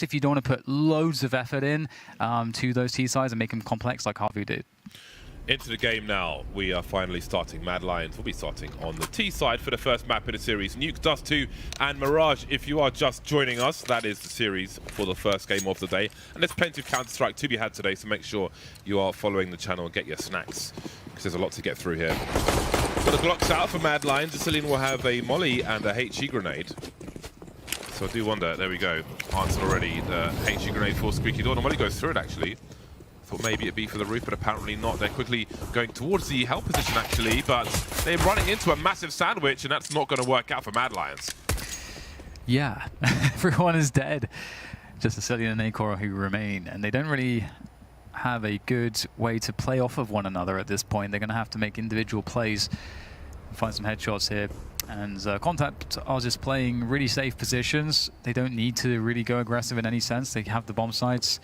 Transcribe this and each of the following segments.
if you don't want to put loads of effort in to those T sides and make them complex like Harvey did. Into the game now. We are finally starting. Mad Lions will be starting on the T side for the first map in the series. Nuke, Dust 2 and Mirage, if you are just joining us, that is the series for the first game of the day. And there's plenty of Counter-Strike to be had today, so make sure you are following the channel and get your snacks, because there's a lot to get through here. Got the Glocks out for Mad Lions. Sicilian will have a Molly and a HE grenade. So I do wonder, there we go. Answered already, the HE grenade for Squeaky Door. The Molly goes through it, actually. Thought maybe it'd be for the roof, but apparently not. They're quickly going towards the help position, actually, but they're running into a massive sandwich, and that's not going to work out for Mad Lions. Yeah, everyone is dead. Just Sicilian and Acor who remain, and they don't really have a good way to play off of one another at this point. They're going to have to make individual plays and find some headshots here. And c0ntact are just playing really safe positions. They don't need to really go aggressive in any sense. They have the bomb sites.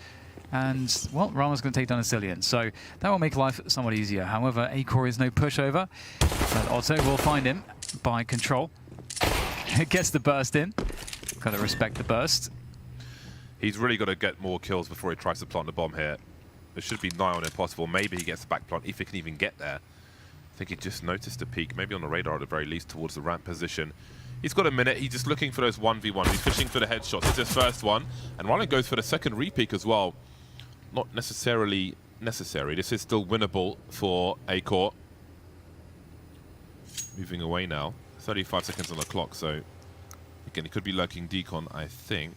And, well, Rama's going to take down a Sicilian, so that will make life somewhat easier. However, Acor is no pushover, but Otto will find him by control. Gets the burst in. Got to respect the burst. He's really got to get more kills before he tries to plant the bomb here. It should be nigh on impossible. Maybe he gets the back plant if he can even get there. I think he just noticed a peek, maybe on the radar at the very least, towards the ramp position. He's got a minute. He's just looking for those 1v1. He's fishing for the headshots. It's his first one. And Ryan goes for the second re-peek as well. Not necessarily necessary. This is still winnable for Acor. Moving away now. 35 seconds on the clock, so again, he could be lurking decon, I think.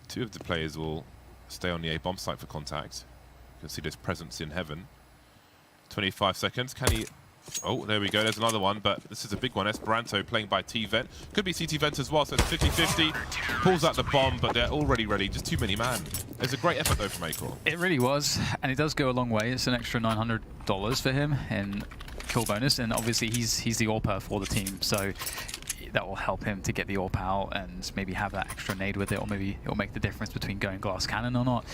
Two of the players will stay on the A bomb site for contact. You can see this presence in heaven. 25 seconds. Can he... Oh, there we go. There's another one, but this is a big one. Esperanto playing by T-Vent. Could be CT-Vent as well, so it's 50-50. Pulls out the bomb, but they're already ready. Just too many man. It's a great effort, though, from Acor. It really was, and it does go a long way. It's an extra $900 for him in kill bonus, and obviously he's the AWP for the team, so that will help him to get the AWP out and maybe have that extra nade with it, or maybe it will make the difference between going glass cannon or not.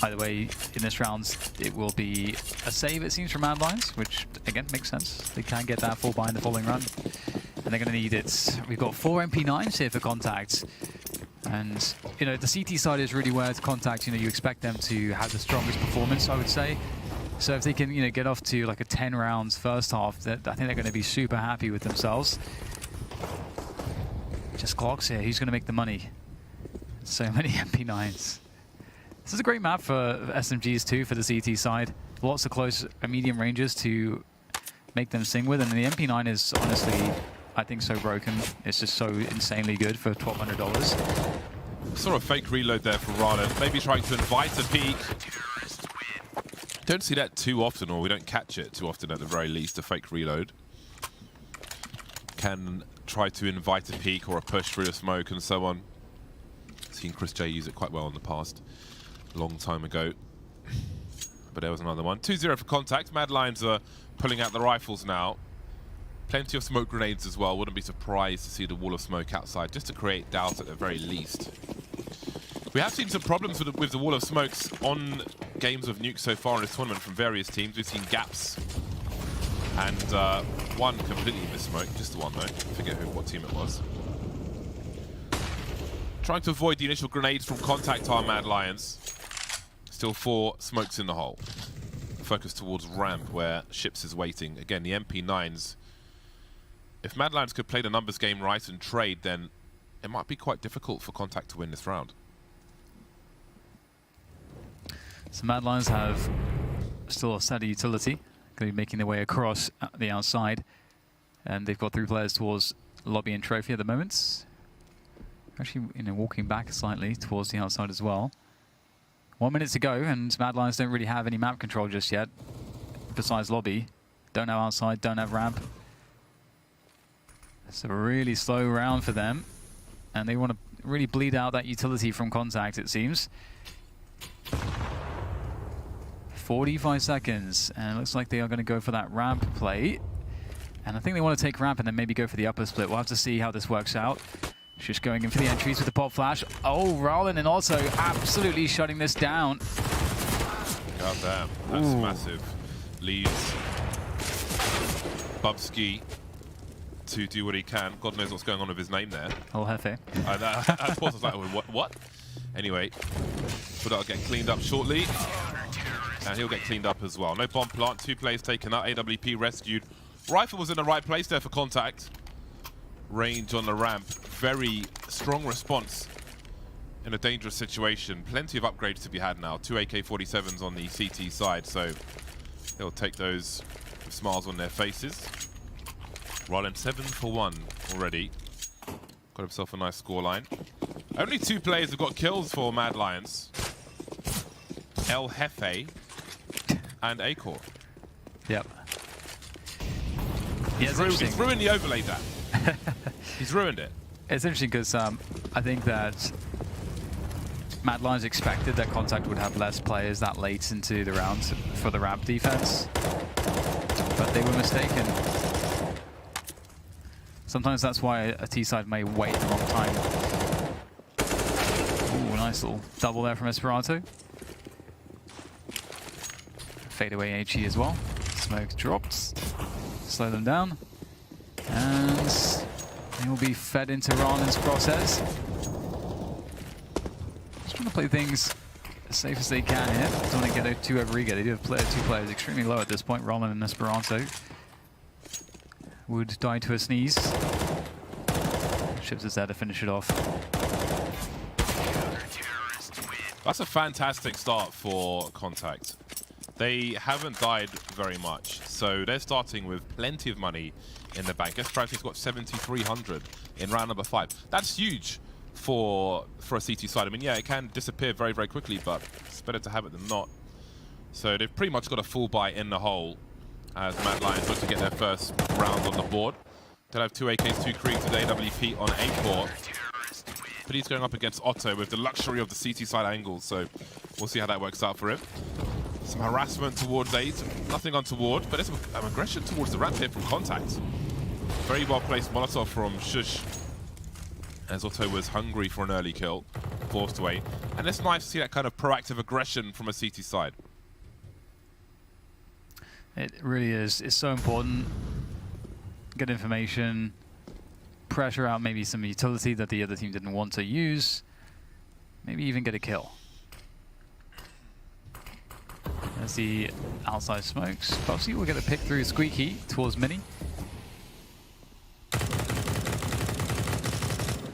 Either way, in this round, it will be a save, it seems, from Mad Lions, which, again, makes sense. They can get that full buy in the following run, and they're going to need it. We've got 4 MP9s here for contact, and, you know, the CT side is really where contact, you know, you expect them to have the strongest performance, I would say. So if they can, you know, get off to like a 10 rounds first half, I think they're going to be super happy with themselves. Just Glocks here. Who's going to make the money? So many MP9s. This is a great map for SMGs too, for the CT side. Lots of close medium ranges to make them sing with, and the MP9 is honestly, I think, so broken. It's just so insanely good for $1,200. Saw a fake reload there for Rana. Maybe trying to invite a peek. Don't see that too often, or we don't catch it too often at the very least, a fake reload. Can try to invite a peek or a push through the smoke and so on. Seen Chris J use it quite well in the past, a long time ago. But there was another one. 2-0 for contact. Mad Lions are pulling out the rifles now. Plenty of smoke grenades as well. Wouldn't be surprised to see the wall of smoke outside, just to create doubt at the very least. We have seen some problems with the wall of smokes on games of Nuke so far in this tournament from various teams. We've seen gaps and one completely missed smoke, just the one though. I forget what team it was. Trying to avoid the initial grenades from contact our Mad Lions. Still 4 smokes in the hole. Focus towards ramp where Ships is waiting. Again, the MP9s. If Mad Lions could play the numbers game right and trade, then it might be quite difficult for contact to win this round. So Mad Lions have still a steady utility, going to be making their way across the outside, and they've got 3 players towards lobby and trophy at the moment. Actually, you know, walking back slightly towards the outside as well. 1 minute to go, and Mad Lions don't really have any map control just yet, besides lobby. Don't have outside, don't have ramp. It's a really slow round for them, and they want to really bleed out that utility from contact, it seems. 45 seconds, and it looks like they are going to go for that ramp play. And I think they want to take ramp and then maybe go for the upper split. We'll have to see how this works out. Just going in for the entries with the pop flash. Oh, Rollin and also absolutely shutting this down. God damn, that's massive. Leaves Bubsky to do what he can. God knows what's going on with his name there. El Jefe. At first I was like, what? Anyway, but that'll get cleaned up shortly. And he'll get cleaned up as well. No bomb plant, 2 players taken out, AWP rescued. Rifle was in the right place there for contact. Range on the ramp, very strong response in a dangerous situation. Plenty of upgrades to be had now. 2 AK-47s on the CT side, so they'll take those with smiles on their faces. Rollin 7 for 1 already. Got himself a nice scoreline. Only 2 players have got kills for Mad Lions. El Jefe and Acor. Yep. Yeah, He's ruined the overlay there. He's ruined it. It's interesting because I think that Mad Lions expected that Contact would have less players that late into the round for the ramp defense, but they were mistaken. Sometimes that's why a T-side may wait a long time. Ooh, nice little double there from Esperanto. Fade away HE as well. Smoke dropped. Slow them down. And they will be fed into Ranan's crosshairs. Just trying to play things as safe as they can here. Don't want to get too overeager. They do have 2 players extremely low at this point. Roland and Esperanto would die to a sneeze. Ships is there to finish it off. That's a fantastic start for Contact. They haven't died very much, so they're starting with plenty of money in the bank. Esperanto's got 7,300 in round number 5. That's huge for a CT side. I mean, yeah, it can disappear very, very quickly, but it's better to have it than not. So they've pretty much got a full buy in the hole as Mad Lions look to get their first round on the board. They'll have 2 AKs, 2 Kriegs with AWP on Acor. But he's going up against Otto with the luxury of the CT side angles, so we'll see how that works out for him. Some harassment towards 8, nothing untoward, but there's some aggression towards the ramp here from Contact. Very well placed Molotov from Shush, as Otto was hungry for an early kill, forced away. And it's nice to see that kind of proactive aggression from a CT side. It really is. It's so important. Good information, pressure out maybe some utility that the other team didn't want to use, maybe even get a kill. There's the outside smokes. Buffsy will get a pick through Squeaky towards Mini.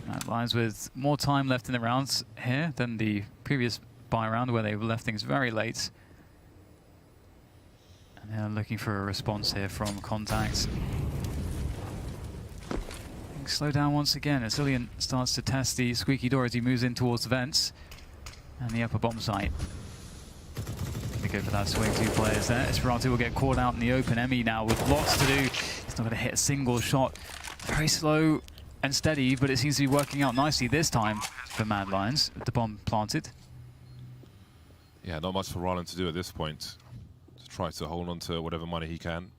Mad Lions with more time left in the rounds here than the previous buy round where they left things very late. And they're looking for a response here from Contact. Slow down once again. Azilian starts to test the squeaky door as he moves in towards the vents and the upper bomb site. They go for that swing, 2 players there. Esperanto will get caught out in the open. Emmy now with lots to do. He's not going to hit a single shot. Very slow and steady, but it seems to be working out nicely this time for Mad Lions. The bomb planted. Yeah, not much for Roland to do at this point. To try to hold on to whatever money he can.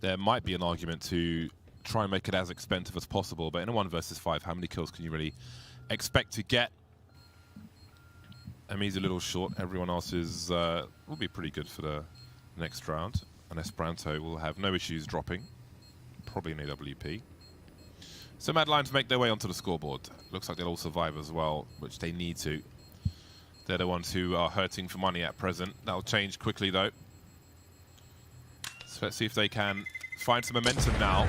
There might be an argument to try and make it as expensive as possible, but in a 1 versus 5, how many kills can you really expect to get? Emmy's a little short. Everyone else is will be pretty good for the next round. And Esperanto will have no issues dropping. Probably an AWP. So Mad Lions make their way onto the scoreboard. Looks like they'll all survive as well, which they need to. They're the ones who are hurting for money at present. That'll change quickly though. So let's see if they can find some momentum now.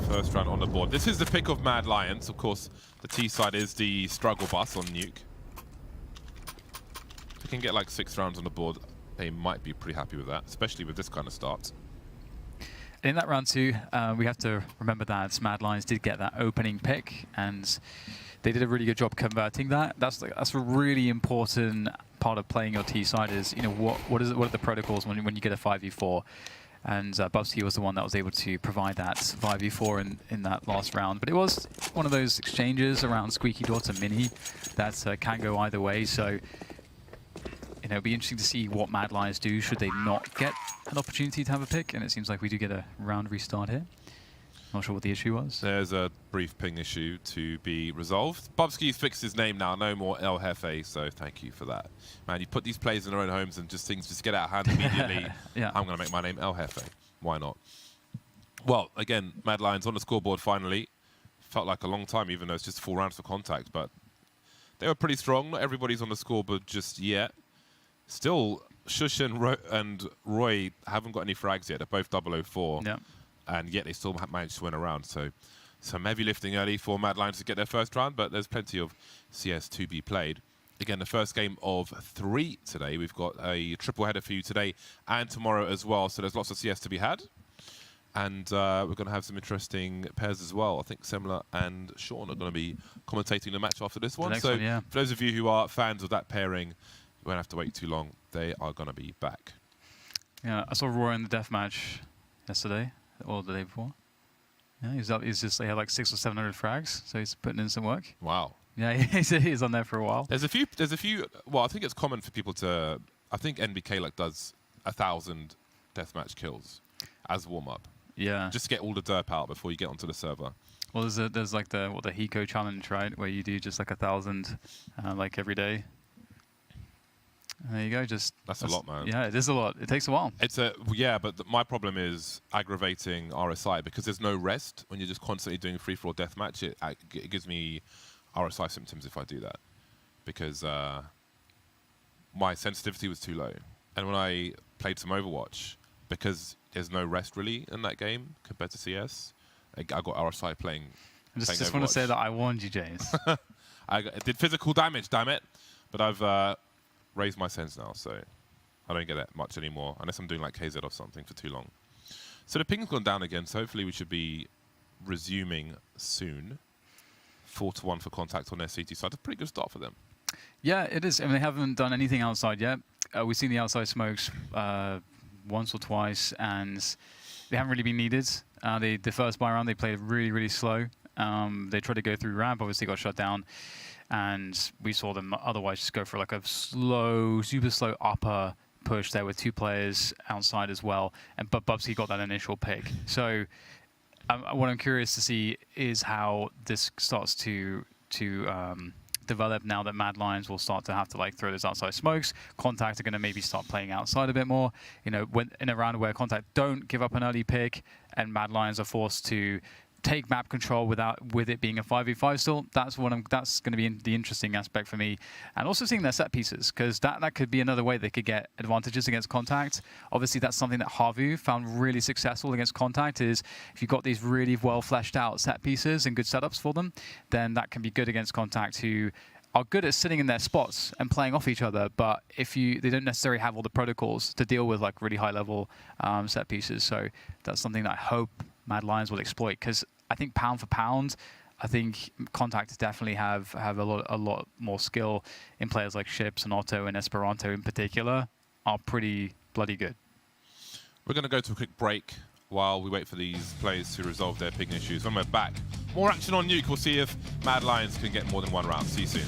First round on the board. This is the pick of Mad Lions. Of course, the T side is the struggle bus on Nuke. If they can get like 6 rounds on the board, they might be pretty happy with that, especially with this kind of start. In that round 2, we have to remember that Mad Lions did get that opening pick, and they did a really good job converting that. That's a really important part of playing your T side. Is, you know, what are the protocols when you get a 5v4, and Bubsky was the one that was able to provide that 5v4 in that last round. But it was one of those exchanges around Squeaky Door to Mini that can go either way. So, you know, it'll be interesting to see what Mad Lions do should they not get an opportunity to have a pick. And it seems like we do get a round restart here. Not sure what the issue was. There's a brief ping issue to be resolved. Bubsky's fixed his name now. No more El Jefe, so thank you for that. Man, you put these players in their own homes and things just get out of hand immediately. Yeah. I'm going to make my name El Jefe. Why not? Well, again, Mad Lions on the scoreboard finally. felt like a long time, even though it's just 4 rounds for Contact. But they were pretty strong. Not everybody's on the scoreboard just yet. Still, Shush and Roy haven't got any frags yet. They're both 004. Yeah. And yet they still managed to win a round. So some heavy lifting early for Mad Lions to get their first round, but there's plenty of CS to be played. Again, the first game of 3 today. We've got a triple header for you today and tomorrow as well. So there's lots of CS to be had. And we're going to have some interesting pairs as well. I think Semler and Sean are going to be commentating the match after this one. So yeah. for those of you who are fans of that pairing, you won't have to wait too long. They are going to be back. Yeah, I saw Roy in the deathmatch yesterday or the day before. Yeah, he's up. He's just, he had like 600 or 700 frags, so he's putting in some work. Wow. Yeah, he's on there for a while. There's a few. Well, I think it's common for people to. I think NBK like does 1,000 deathmatch kills as warm up. Yeah. Just to get all the derp out before you get onto the server. Well, there's like the Hiko challenge, right, where you do just like 1,000 like every day. And there you go. That's a lot, man. Yeah, it is a lot. It takes a while. But my problem is aggravating RSI because there's no rest when you're just constantly doing free-for-all deathmatch. It gives me RSI symptoms if I do that because my sensitivity was too low. And when I played some Overwatch, because there's no rest really in that game compared to CS, I got RSI playing. I just want to say that I warned you, James. I did physical damage, damn it. But I've raised my sense now, so I don't get that much anymore, unless I'm doing like KZ or something for too long. So the ping's gone down again, so hopefully we should be resuming soon. 4-1 for Contact on their CT side. A pretty good start for them. Yeah, it is. I mean, they haven't done anything outside yet. We've seen the outside smokes once or twice, and they haven't really been needed. The first buy round, they played really, really slow. They tried to go through ramp, obviously got shut down, and we saw them otherwise just go for like a slow, super slow upper push there with 2 players outside as well. But Bubsy got that initial pick. So what I'm curious to see is how this starts to develop now that Mad Lions will start to have to like throw those outside smokes. Contact are going to maybe start playing outside a bit more. You know, when in a round where Contact don't give up an early pick and Mad Lions are forced to take map control with it being a 5v5 still, that's going to be the interesting aspect for me. And also seeing their set pieces, because that could be another way they could get advantages against Contact. Obviously, that's something that Havu found really successful against Contact, is if you've got these really well fleshed out set pieces and good setups for them, then that can be good against Contact, who are good at sitting in their spots and playing off each other, but they don't necessarily have all the protocols to deal with like really high level set pieces. So that's something that I hope Mad Lions will exploit, because I think pound for pound, I think Contact definitely have a lot more skill in players like Ships and Otto and Esperanto in particular are pretty bloody good. We're going to go to a quick break while we wait for these players to resolve their ping issues. When we're back, more action on Nuke. We'll see if Mad Lions can get more than 1 round. See you soon.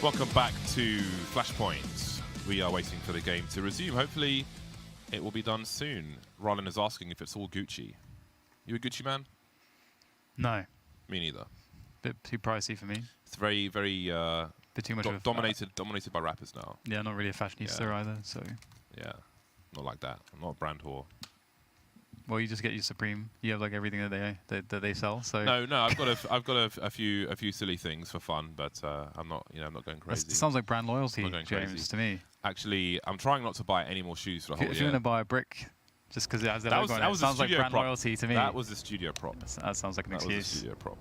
Welcome back to Flashpoint. We are waiting for the game to resume. Hopefully, it will be done soon. Rylan is asking if it's all Gucci. You a Gucci man? No. Me neither. Bit too pricey for me. It's very, very Bit too much of dominated by rappers now. Yeah, not really a fashionista either. So. Yeah, not like that. I'm not a brand whore. Well, you just get your Supreme. You have like everything that they sell. So no, I've got a few silly things for fun, but I'm not going crazy. It sounds like brand loyalty, James, crazy. to me. Actually, I'm trying not to buy any more shoes for the whole year. If you're gonna buy a brick, just because it has the logo on it, sounds like brand loyalty to me. That was the studio prop. That sounds like an excuse. That was the studio prop.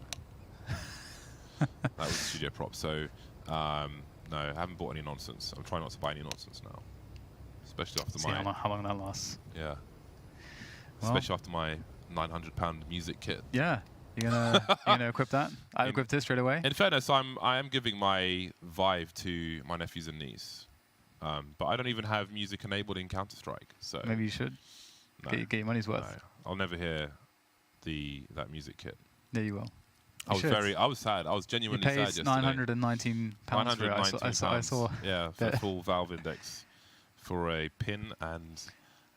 That was the studio prop. So, no, I haven't bought any nonsense. I'm trying not to buy any nonsense now, especially after how long that lasts. Yeah. Well, especially after my £900 music kit. Yeah, you're gonna equip that. I equipped it straight away. In fairness, I am giving my Vive to my nephews and niece, but I don't even have music enabled in Counter-Strike. So maybe you should get your money's worth. No, I'll never hear that music kit. Yeah, you will. I was sad. I was genuinely sad yesterday. £919 for it. I saw. Yeah, for full Valve index for a pin and.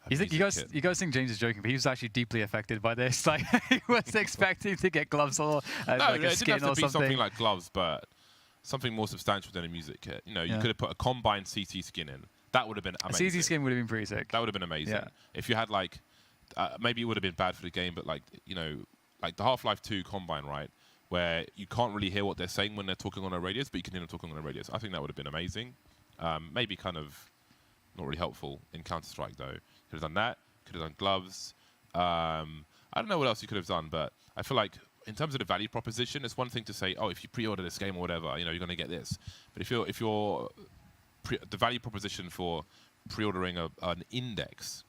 You guys think James is joking, but he was actually deeply affected by this. Like he was expecting to get gloves or like a skin or something. It didn't have to be something like gloves, but something more substantial than a music kit. You know, you could have put a combined CT skin in. That would have been amazing. A CT skin would have been pretty sick. That would have been amazing. Yeah. If you had like, maybe it would have been bad for the game, but like like the Half-Life 2 combine, right, where you can't really hear what they're saying when they're talking on their radios, but you can hear them talking on their radios. I think that would have been amazing. Maybe kind of not really helpful in Counter-Strike though. Could have done that. Could have done gloves. I don't know what else you could have done, but I feel like in terms of the value proposition, it's one thing to say, oh, if you pre-order this game or whatever, you're going to get this. But if you're the value proposition for pre-ordering an index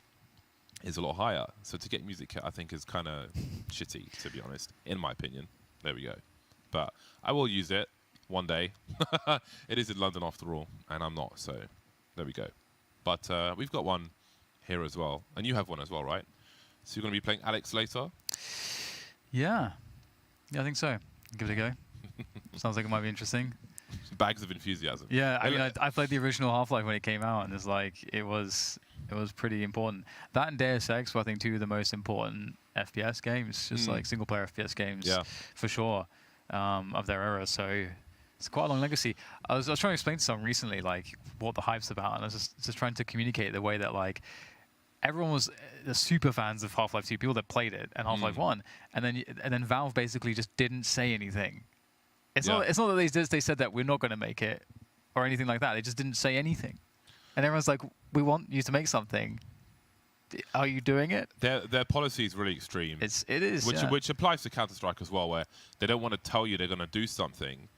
is a lot higher. So to get music kit, I think is kind of shitty, to be honest, in my opinion. There we go. But I will use it one day. It is in London after all, and I'm not. So there we go. But we've got one here as well, and you have one as well, right? So you're going to be playing Alex later? Yeah, I think so. Give it a go. Sounds like it might be interesting. Bags of enthusiasm. Yeah, I mean, I played the original Half-Life when it came out, and it's like it was pretty important. That and Deus Ex were, I think, two of the most important FPS games, just like single-player FPS games, for sure, of their era. So it's quite a long legacy. I was trying to explain to someone recently, like, what the hype's about, and I was just trying to communicate the way that, like, everyone was the super fans of Half-Life 2, people that played it, and Half-Life 1, and then Valve basically just didn't say anything. It's not that they said that we're not going to make it or anything like that. They just didn't say anything, and everyone's like, "We want you to make something. Are you doing it?" Their policy is really extreme. It is, which applies to Counter-Strike as well, where they don't want to tell you they're going to do something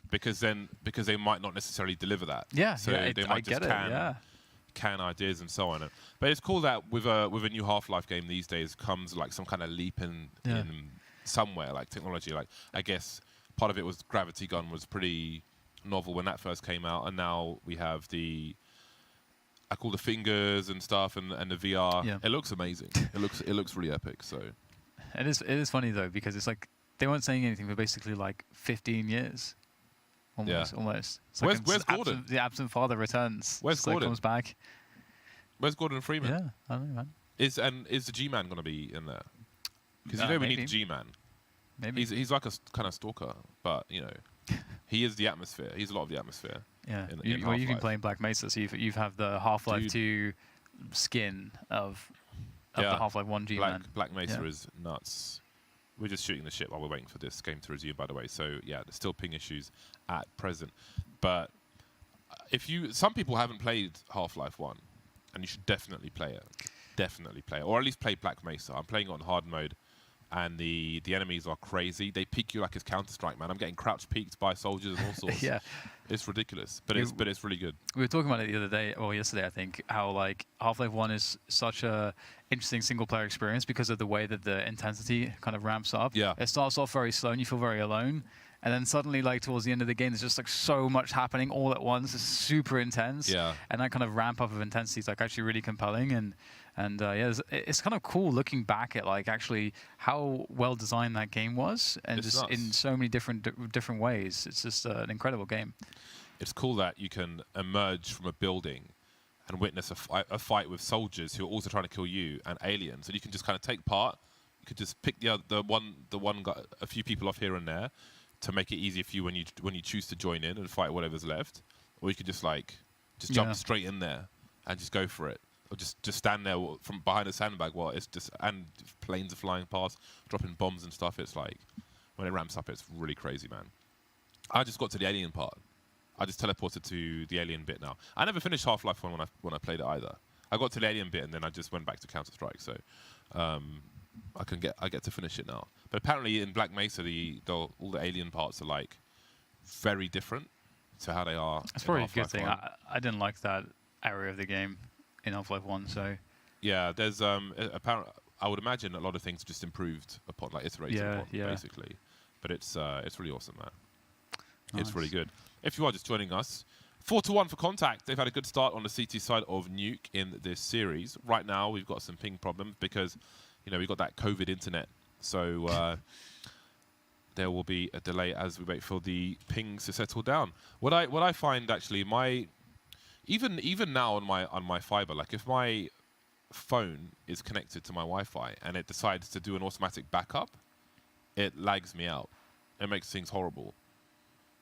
because they might not necessarily deliver that. Yeah, so they might just can ideas and so on. But it's cool that with a new Half-Life game these days comes like some kind of leap in somewhere, like technology. Like I guess part of it was Gravity Gun was pretty novel when that first came out, and now we have the fingers and stuff and the VR. Yeah. It looks amazing. it looks really epic. So it is funny though, because it's like they weren't saying anything for basically like 15 years. Almost. It's like where's Gordon? The absent father returns. Where's Gordon? Comes back. Where's Gordon Freeman? Yeah, I don't know, man. Is the G-Man going to be in there? Because we need the G-Man. Maybe. He's like a kind of stalker, but he is the atmosphere. He's a lot of the atmosphere. Yeah. You've been playing Black Mesa, so you've have the Half-Life 2 skin of the Half-Life 1 G-Man. Black Mesa is nuts. We're just shooting the shit while we're waiting for this game to resume, by the way. So yeah, there's still ping issues at present. But some people haven't played Half-Life 1, and you should definitely play it. Definitely play it, or at least play Black Mesa. I'm playing it on hard mode, and the enemies are crazy. They peek you like it's Counter-Strike, man. I'm getting crouch peeked by soldiers and all sorts. Yeah, it's ridiculous, but it's really good. We were talking about it the other day, or yesterday, I think, how like Half-Life 1 is such a interesting single-player experience because of the way that the intensity kind of ramps up. Yeah, it starts off very slow, and you feel very alone. And then suddenly, like towards the end of the game, there's just like so much happening all at once. It's super intense. Yeah. And that kind of ramp up of intensity is like actually really compelling. And it's kind of cool looking back at like actually how well designed that game was, and just in so many different ways. It's just an incredible game. it's cool that you can emerge from a building and witness a fight with soldiers who are also trying to kill you and aliens, and you can just kind of take part. You could just pick the one guy, a few people off here and there, to make it easier for you when you choose to join in and fight whatever's left, or you could just jump straight in there and just go for it, or just stand there from behind a sandbag while it's just, and planes are flying past, dropping bombs and stuff. It's like, when it ramps up, it's really crazy, man. I just got to the alien part. I just teleported to the alien bit now. I never finished Half-Life 1 when I played it either. I got to the alien bit and then I just went back to Counter-Strike. So I get to finish it now. But apparently in Black Mesa, all the alien parts are like very different to how they are. That's probably a good thing. I didn't like that area of the game in Half-Life 1. So yeah, there's apparently, I would imagine a lot of things just improved upon, like iterated upon, basically. But it's really awesome, man. Nice. It's really good. If you are just joining us, 4-1 for c0ntact. They've had a good start on the CT side of Nuke in this series. Right now, we've got some ping problems because, we've got that COVID internet. So there will be a delay as we wait for the pings to settle down. What I find actually, even now on my fiber, like if my phone is connected to my Wi-Fi and it decides to do an automatic backup, it lags me out. It makes things horrible.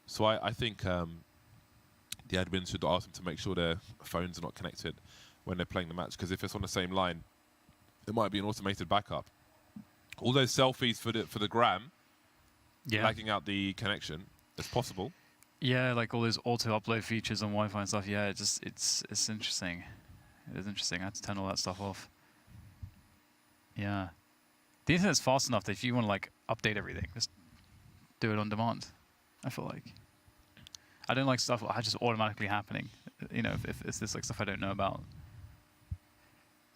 So I think the admin should ask them to make sure their phones are not connected when they're playing the match, because if it's on the same line, it might be an automated backup. All those selfies for the gram, lagging out the connection, it's possible. Yeah, like all those auto-upload features on Wi-Fi and stuff. Yeah, it's interesting. It is interesting. I had to turn all that stuff off. Yeah. The internet's fast enough that if you want to like update everything, just do it on demand. I feel like I don't like stuff just automatically happening. If it's this like stuff I don't know about.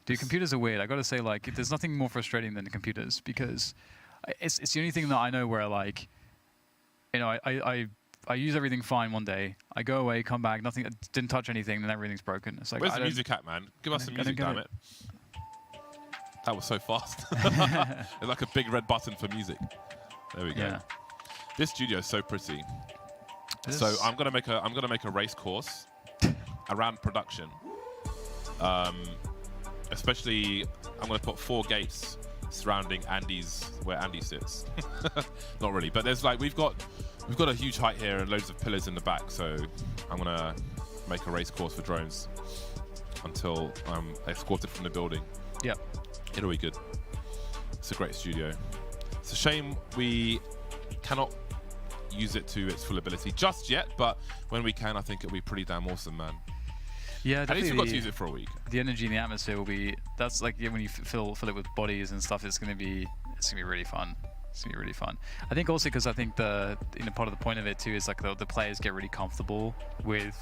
Dude, computers are weird. I gotta say, like, there's nothing more frustrating than the computers, because it's the only thing that I know where like, I use everything fine one day, I go away, come back, nothing, didn't touch anything, then everything's broken. It's like, where's the music at, man? Give us some music, damn it. That was so fast. It's like a big red button for music. There we go. Yeah. This studio is so pretty. So I'm gonna make a race course around production. Especially, I'm gonna put 4 gates surrounding where Andy sits. Not really, but there's like we've got a huge height here and loads of pillars in the back. So I'm gonna make a race course for drones until I'm escorted from the building. Yep. It'll be good. It's a great studio. It's a shame we cannot use it to its full ability just yet, but when we can, I think it'll be pretty damn awesome, man. Yeah, at least we've got to use it for a week. The energy in the atmosphere will be, that's like when you fill it with bodies and stuff, it's gonna be really fun. It's gonna be really fun. I think also because I think part of the point of it too is like the players get really comfortable with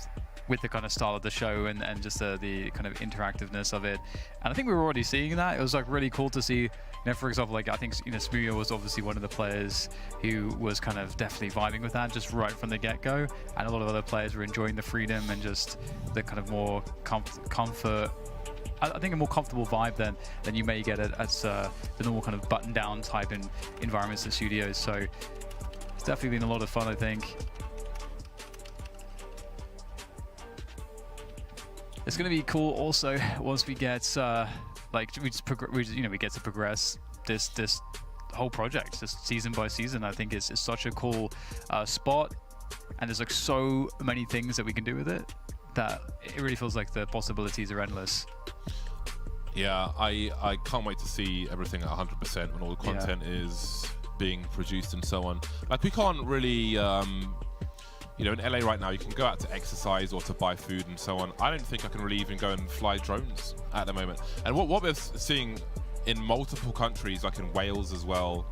the kind of style of the show and just the kind of interactiveness of it. And I think we were already seeing that. It was like really cool to see, for example, like I think Smooya was obviously one of the players who was kind of definitely vibing with that just right from the get-go. And a lot of other players were enjoying the freedom and just the kind of more comfort. I think a more comfortable vibe than you may get at the normal kind of button-down type environments at studios. So it's definitely been a lot of fun, I think. It's going to be cool also once we get we get to progress this whole project just season by season. I think it's such a cool spot, and there's like so many things that we can do with it that it really feels like the possibilities are endless. Yeah, I can't wait to see everything at 100% when all the content is being produced and so on. Like we can't really in LA right now, you can go out to exercise or to buy food and so on. I don't think I can really even go and fly drones at the moment. And what we're seeing in multiple countries, like in Wales as well,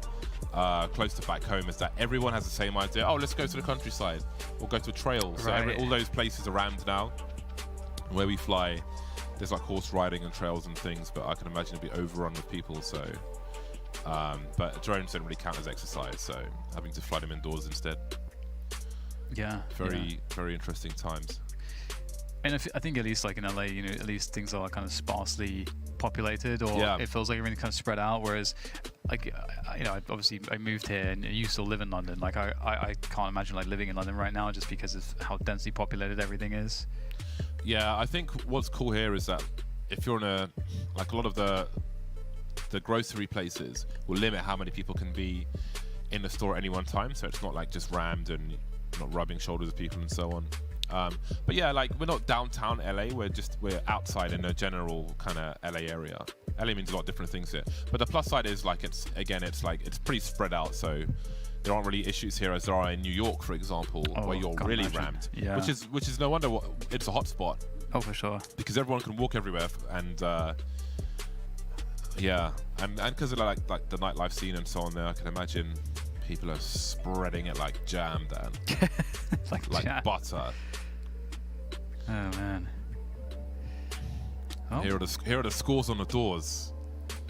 close to back home, is that everyone has the same idea. Oh, let's go to the countryside. We'll go to a trail. So all those places around now where we fly, there's like horse riding and trails and things, but I can imagine it'd be overrun with people. So, but drones don't really count as exercise, so having to fly them indoors instead. Yeah. Very interesting times. And I think at least like in LA, at least things are kind of sparsely populated, or it feels like everything's kind of spread out. Whereas like, you know, obviously I moved here and you still live in London. Like I can't imagine like living in London right now just because of how densely populated everything is. Yeah, I think what's cool here is that if you're in a lot of the grocery places will limit how many people can be in the store at any one time, so it's not like just rammed and not rubbing shoulders with people and so on. But yeah, like we're not downtown LA, we're outside in a general kind of LA area. LA means a lot of different things here, but the plus side is like it's pretty spread out, so there aren't really issues here as there are in New York, for example, where you're really rammed. Yeah. Which is no wonder it's a hotspot. Oh, for sure. Because everyone can walk everywhere, and yeah, and because of like the nightlife scene and so on, there I can imagine people are spreading it like jam, Dan. like jam. Butter. Oh man. Oh. Here are the scores on the doors.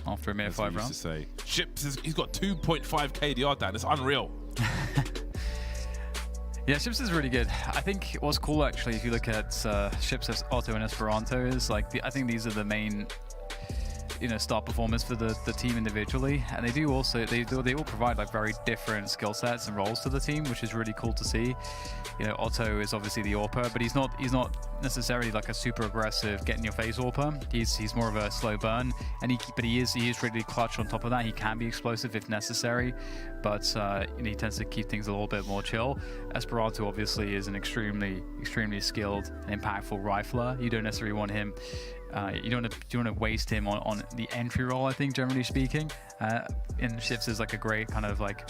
After a mere 5 rounds. To say. Ships he's got 2.5 KDR, Dan. It's unreal. Yeah, Ships is really good. I think what's cool actually, if you look at Ships as Otto and Esperanto, is like I think these are the main, you know, star performers for the team individually, and they all provide like very different skill sets and roles to the team, which is really cool to see. You know, Otto is obviously the AWPer, but he's not necessarily like a super aggressive get in your face AWPer. He's more of a slow burn, and he is really clutch on top of that. He can be explosive if necessary, but you know, he tends to keep things a little bit more chill. Esperanto obviously is an extremely skilled and impactful rifler. You don't necessarily want him. You don't want to waste him on the entry role, I think, generally speaking. And Ships is like a great kind of like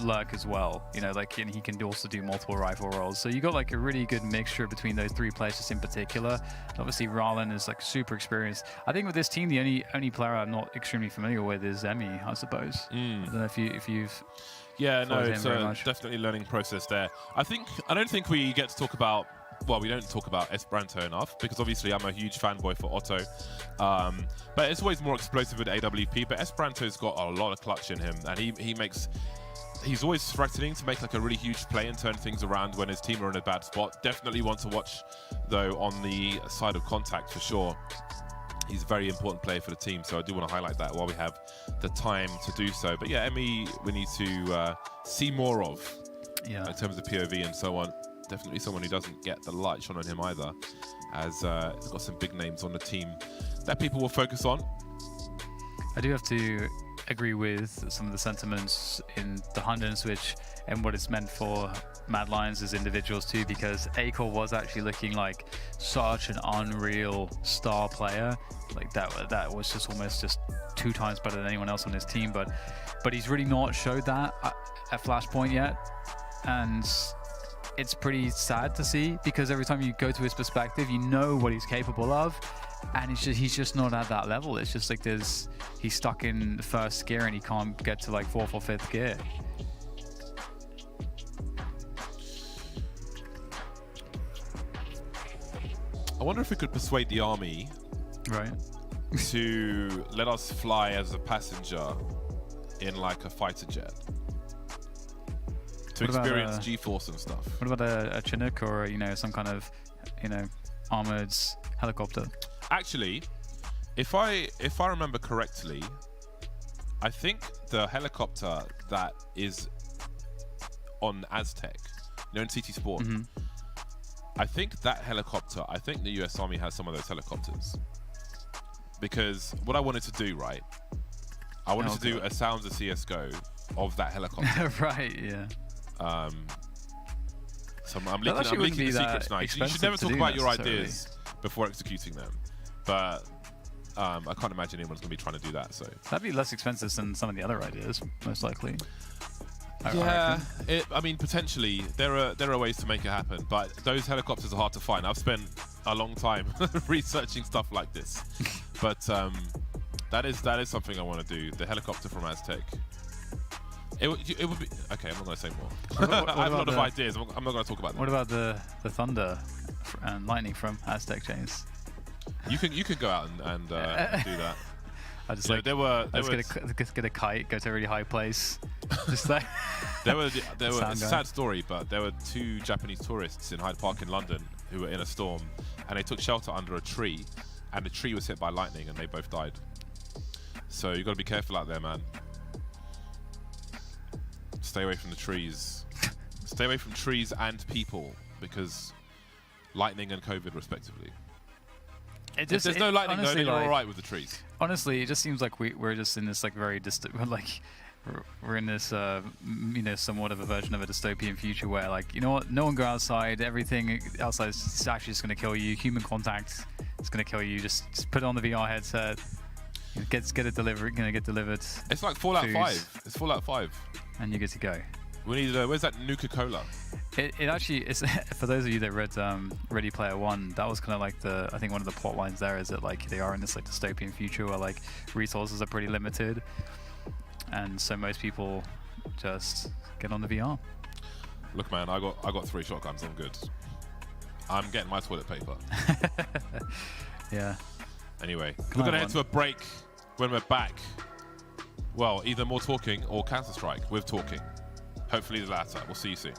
lurk as well, you know, like, and he can also do multiple rifle roles. So you got like a really good mixture between those 3 players just in particular. Obviously, Rallen is like super experienced. I think with this team, the only player I'm not extremely familiar with is Emmy, I suppose. I don't know if you've. Yeah, no, it's definitely a learning process there. I don't think we get to talk about. Well, we don't talk about Esperanto enough because obviously I'm a huge fanboy for Otto, but it's always more explosive with AWP. But Esperanto's got a lot of clutch in him, and he's always threatening to make like a really huge play and turn things around when his team are in a bad spot. Definitely one to watch though on the side of c0ntact for sure. He's a very important player for the team, so I do want to highlight that while we have the time to do so. But yeah, Emmy, we need to see more of in terms of POV and so on. Definitely someone who doesn't get the light shone on him either, as he's got some big names on the team that people will focus on. I do have to agree with some of the sentiments in the Hunt and Switch and what it's meant for Mad Lions as individuals too, because Acol was actually looking like such an unreal star player. Like that was just almost just 2 times better than anyone else on his team, but he's really not showed that at Flashpoint yet, and it's pretty sad to see, because every time you go to his perspective, you know what he's capable of, and he's just not at that level. It's just like he's stuck in the 1st gear and he can't get to like 4th or 5th gear. I wonder if we could persuade the army to let us fly as a passenger in like a fighter jet. To experience G-force and stuff. What about a Chinook or, you know, some kind of, you know, armored helicopter? Actually, if I remember correctly, I think the helicopter that is on Aztec, you know, in CT Spawn, I think that helicopter, I think the US Army has some of those helicopters. Because what I wanted to do, right? I wanted to do a Sounds of CSGO of that helicopter. Right, yeah. So I'm leaking the secrets now. You should never talk about your ideas before executing them. But I can't imagine anyone's going to be trying to do that. So that'd be less expensive than some of the other ideas, most likely. Yeah, I mean, potentially there are ways to make it happen, but those helicopters are hard to find. I've spent a long time researching stuff like this, but that is something I want to do. The helicopter from Aztec. It would be okay. I'm not going to say more. I have a lot of ideas. I'm not going to talk about them. What about the thunder and lightning from Aztec chains? You can go out and do that. I just like get a kite, go to a really high place. Just like there were it's a sad story, but there were 2 Japanese tourists in Hyde Park in London who were in a storm, and they took shelter under a tree, and the tree was hit by lightning, and they both died. So you got to be careful out there, man. Stay away from the trees. Stay away from trees and people, because lightning and COVID, respectively. If there's no lightning, though, then you're all right with the trees. Honestly, it just seems like we're just in this like very distant, like we're in this you know, somewhat of a version of a dystopian future where, like, you know what, no one go outside. Everything outside is actually just going to kill you. Human contact is going to kill you. Just put it on the VR headset. Get it delivered. Gonna get delivered. It's like Fallout 5. It's Fallout 5. And you're good to go. We need. Where's that Nuke Cola? It actually is. For those of you that read Ready Player One, that was kind of like I think one of the plot lines there is that, like, they are in this like dystopian future where like resources are pretty limited, and so most people just get on the VR. Look, man, I got 3 shotguns. I'm good. I'm getting my toilet paper. Yeah. Anyway, we're gonna head to a break. When we're back, well, either more talking or Counter-Strike with talking. Hopefully the latter. We'll see you soon.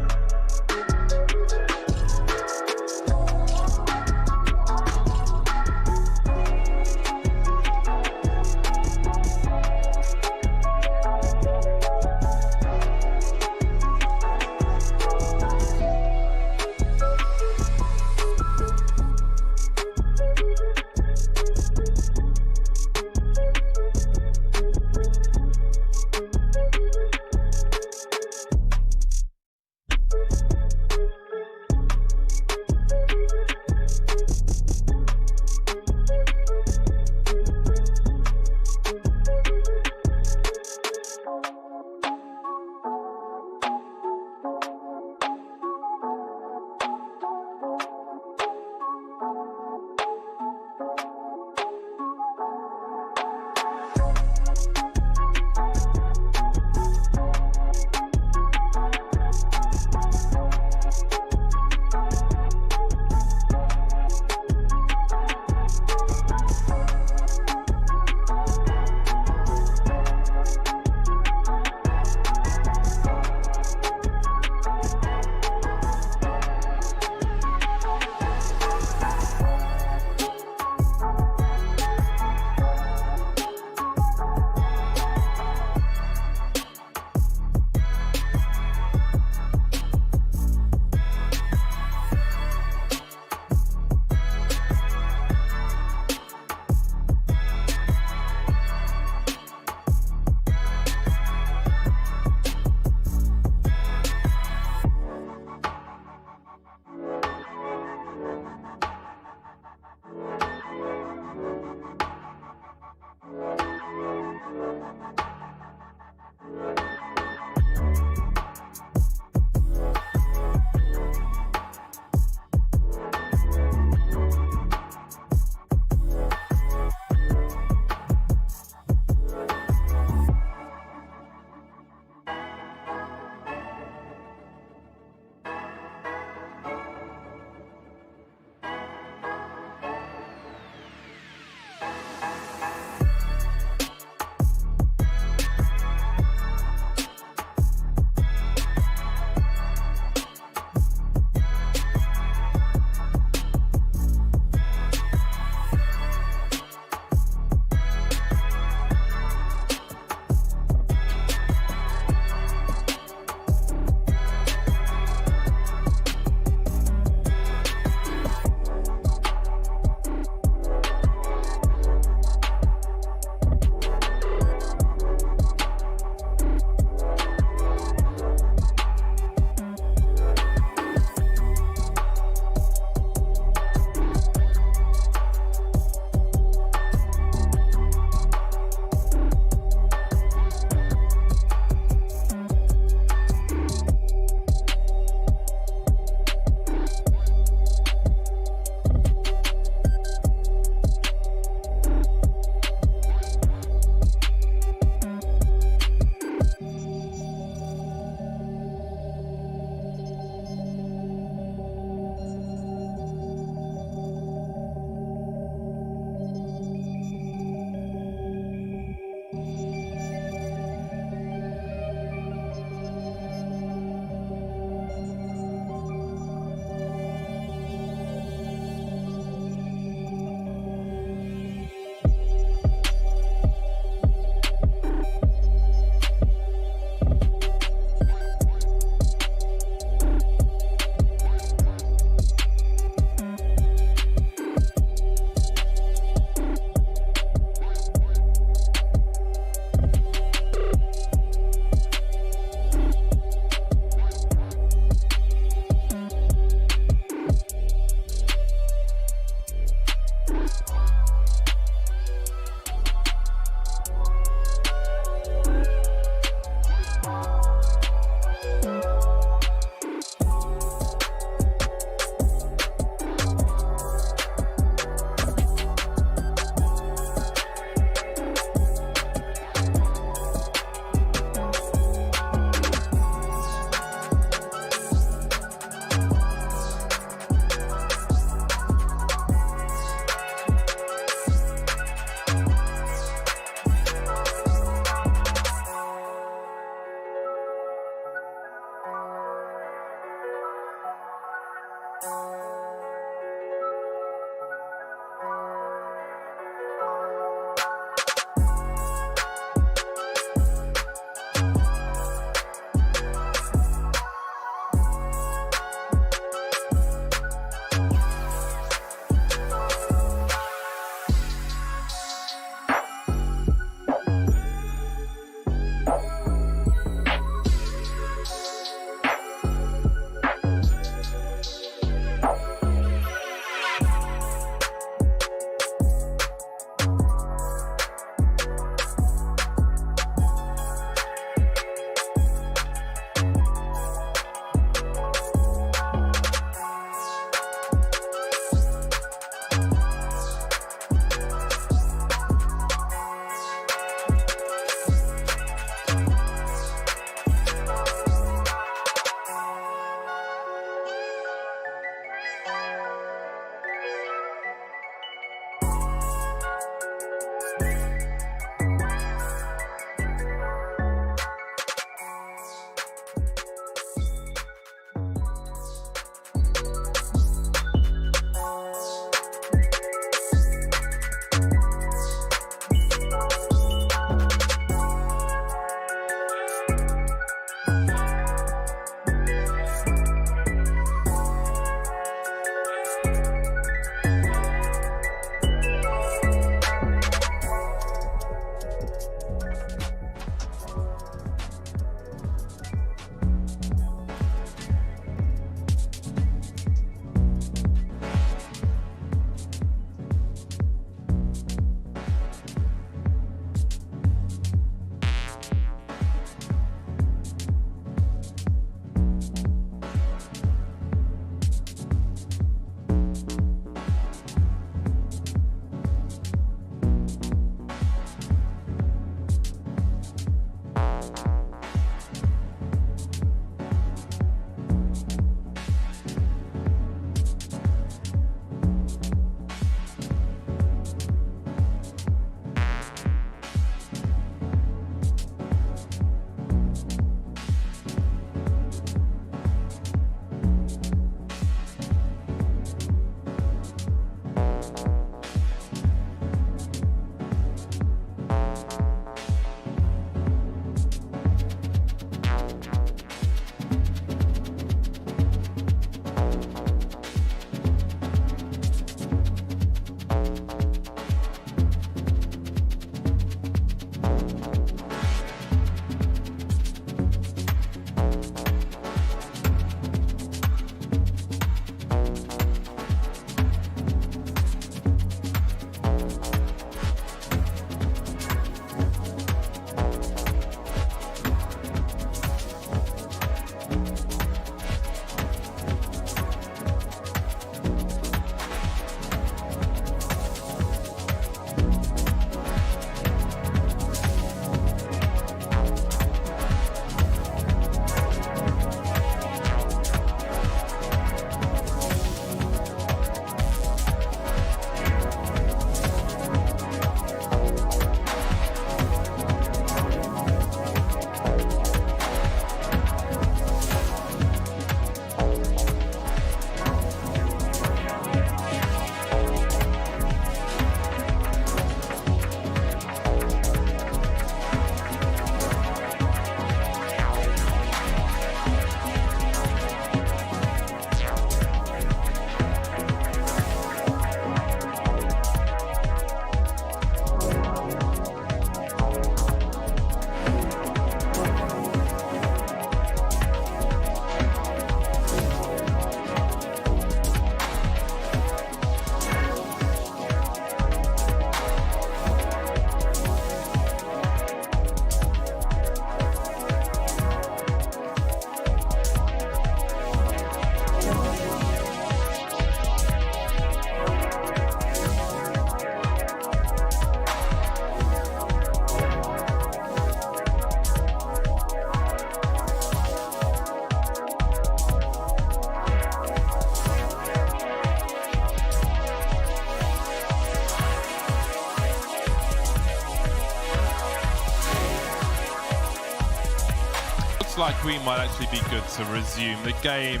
like we might actually be good to resume the game.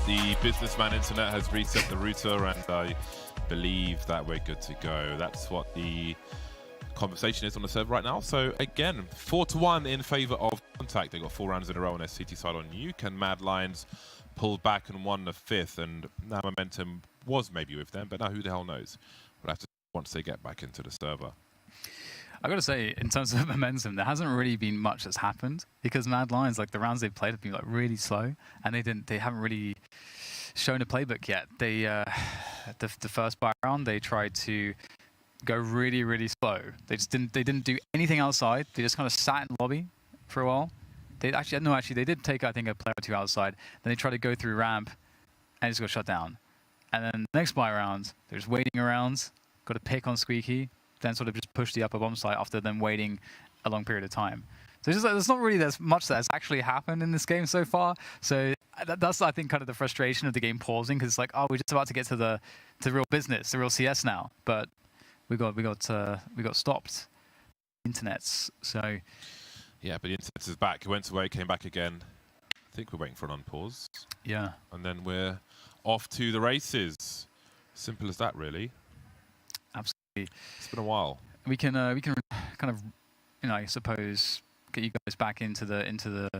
The businessman internet has reset the router, and I believe that we're good to go. That's what the conversation is on the server right now. So again, 4-1 in favor of c0ntact. They got 4 rounds in a row on their CT side on Nuke, and Mad Lions pulled back and won the 5th. And now momentum was maybe with them, but now who the hell knows? We'll have to once they get back into the server. I gotta say, in terms of momentum, there hasn't really been much that's happened because Mad Lions, like the rounds they've played, have been like really slow, and they haven't really shown a playbook yet. They the first buy round they tried to go really slow. They didn't do anything outside. They just kind of sat in the lobby for a while. They did take, I think, a player or two outside. Then they tried to go through ramp and just got shut down. And then the next buy round, they're just waiting around, got a pick on Squeaky, then sort of just push the upper bomb site after them waiting a long period of time. So it's just, there's not really that much that's actually happened in this game so far. So that's, I think, kind of the frustration of the game pausing, because it's like, oh, we're just about to get to the real business, the real CS now, but we got stopped. Internets. So yeah, but the internet is back. It went away, came back again. I think we're waiting for an unpause. Yeah. And then we're off to the races. Simple as that, really. Absolutely. It's been a while. We can kind of, I suppose, get you guys back into the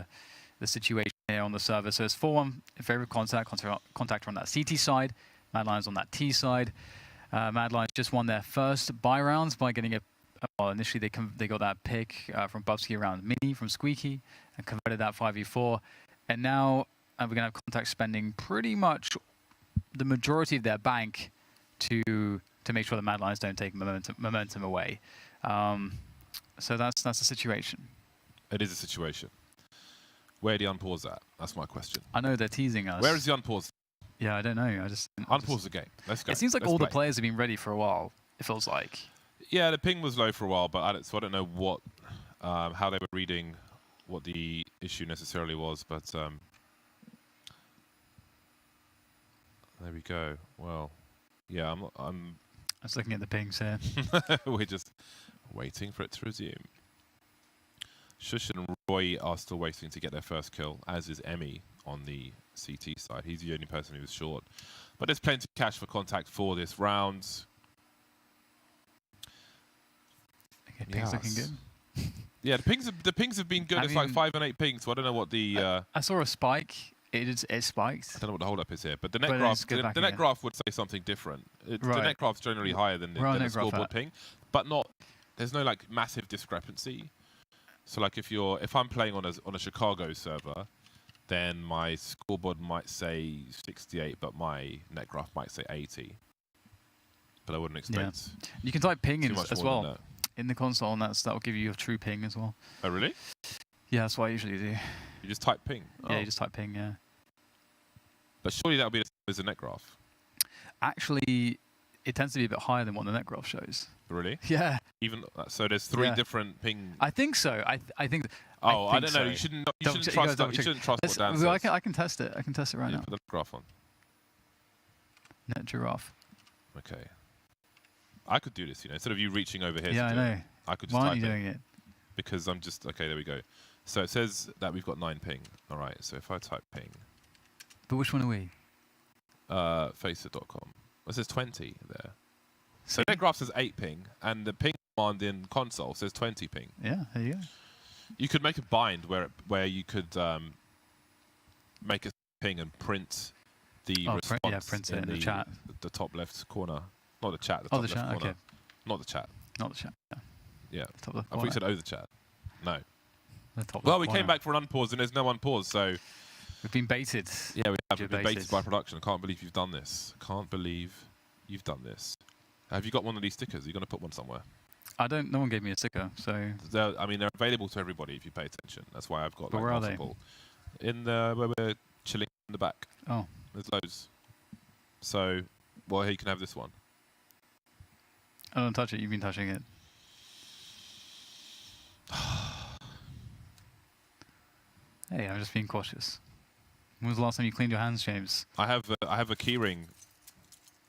situation here on the server. So it's 4-1 in favor of c0ntact on that CT side, Mad Lions on that T side. Mad Lions just won their first buy rounds by getting well, initially they got that pick from Bubsky around Mini from Squeaky and converted that 5v4, and now we're gonna have c0ntact spending pretty much the majority of their bank to make sure the Mad Lions don't take momentum away. So that's the situation. It is a situation. Where do you unpause at? That's my question. I know they're teasing us. Where is the unpause? Yeah, I don't know. Unpause the game. Let's go. It seems like Let's all play. the players have been ready for a while. It feels like. Yeah, the ping was low for a while, but so I don't know what, how they were reading, what the issue necessarily was. But there we go. Well, yeah, I'm I was looking at the pings here. we're just waiting for it to resume. Shush and Roy are still waiting to get their first kill, as is Emmy on the CT side. He's the only person who was short. But there's plenty of cash for c0ntact for this round. Okay, ping's looking good. Yeah, the pings have been good. It's like 5 and 8 pings, so I don't know what the... I saw a spike. It spiked. I don't know what the hold-up is here, but the net graph, the net graph would say something different. The net graph's generally higher than the scoreboard ping, but not... There's no like massive discrepancy. So like if I'm playing on a Chicago server, then my scoreboard might say 68, but my net graph might say 80. But I wouldn't expect. Yeah. You can type ping in as well in the console, and that will give you a true ping as well. Oh really? Yeah, that's what I usually do. You just type ping. Yeah, you just type ping. Yeah. But surely that would be the same as the net graph. Actually, it tends to be a bit higher than what the net graph shows. Really? Yeah. Even so, there's 3 different ping. I think so. I think. Oh, I don't know. So. You shouldn't trust that. You shouldn't trust what Dan says. I can test it. I can test it right now. Put the graph on. Net giraffe. Okay. I could do this, instead of you reaching over here. Yeah, I know. I could just Why type aren't you doing it? Because I'm just okay. There we go. So it says that we've got 9 ping. All right. So if I type ping. But which one are we? Faceit.com. It says 20 there. So net graph says 8 ping, and the ping command in console says 20 ping. Yeah, there you go. You could make a bind where you could make a ping and print the response print it in the chat. The top left corner. Not the chat, the top left chat, corner. okay. Not the chat. Not the chat, yeah. Yeah. The top left I thought you said the chat. No. The top Well, left we corner. came back for an unpause and there's no unpause, so... We've been baited. Yeah, we have. We've been baited by production. I can't believe you've done this. Can't believe you've done this. Have you got one of these stickers? Are you going to put one somewhere? No one gave me a sticker, so... They're available to everybody if you pay attention. That's why I've got but like where multiple. Are they? In where we're chilling in the back. Oh. There's loads. So, well, here you can have this one. I don't touch it. You've been touching it. Hey, I'm just being cautious. When was the last time you cleaned your hands, James? I have a key ring.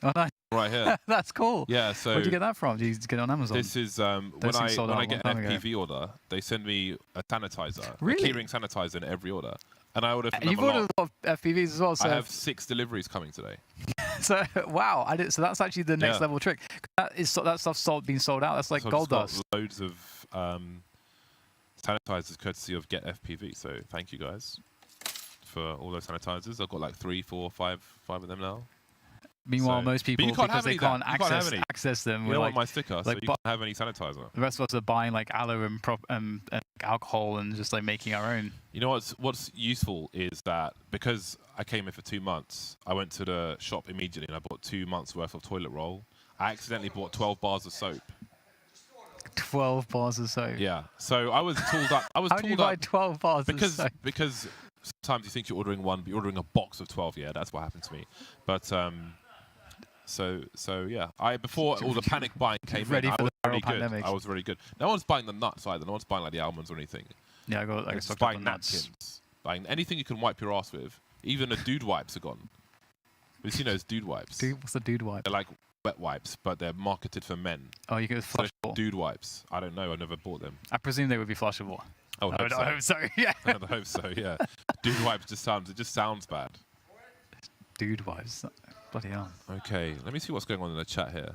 Oh, nice. right here. That's cool. Yeah, so where'd you get that from? Did you get it on Amazon? this is when I get an FPV order, they send me a sanitizer, Really? a keyring sanitizer in every order, and I order from And them you've ordered a lot of FPVs as well. So I have 6 deliveries coming today. so wow, so that's actually the next level trick. That stuff's being sold out. That's like So gold I've just dust. got loads of sanitizers courtesy of Get FPV. So thank you guys for all those sanitizers. I've got like 3, 4, 5 of them now. Meanwhile, So- most people, But you can't because have they any of that. can't You can't have any. access them, You we're don't like, want my sticker, so like you can't have any sanitizer. the rest of us are buying like aloe and alcohol and just like making our own. You know what's useful is that because I came here for 2 months, I went to the shop immediately and I bought 2 months worth of toilet roll. I accidentally bought 12 bars of soap. 12 bars of soap. Yeah, so I was tooled up. I was How do you tooled buy up 12 bars of soap? because sometimes you think you're ordering one, but you're ordering a box of 12. Yeah, that's what happened to me. But so yeah, before all the panic buying came Ready in, for I was the really good. pandemic. I was really good. No one's buying the nuts either. No one's buying like the almonds or anything. Yeah, I got It's stocked up buying on nuts. napkins, buying anything you can wipe your ass with. Even the dude wipes are gone. Have you seen those dude wipes? Dude, what's the dude wipe? They're like wet wipes, but they're marketed for men. Oh, you get So they're flushable. dude wipes. I don't know. I never bought them. I presume they would be flushable. I would I hope so. Yeah. I hope so. Yeah. Dude wipes just sounds bad. Dude wipes. Bloody hell. Okay, let me see what's going on in the chat here.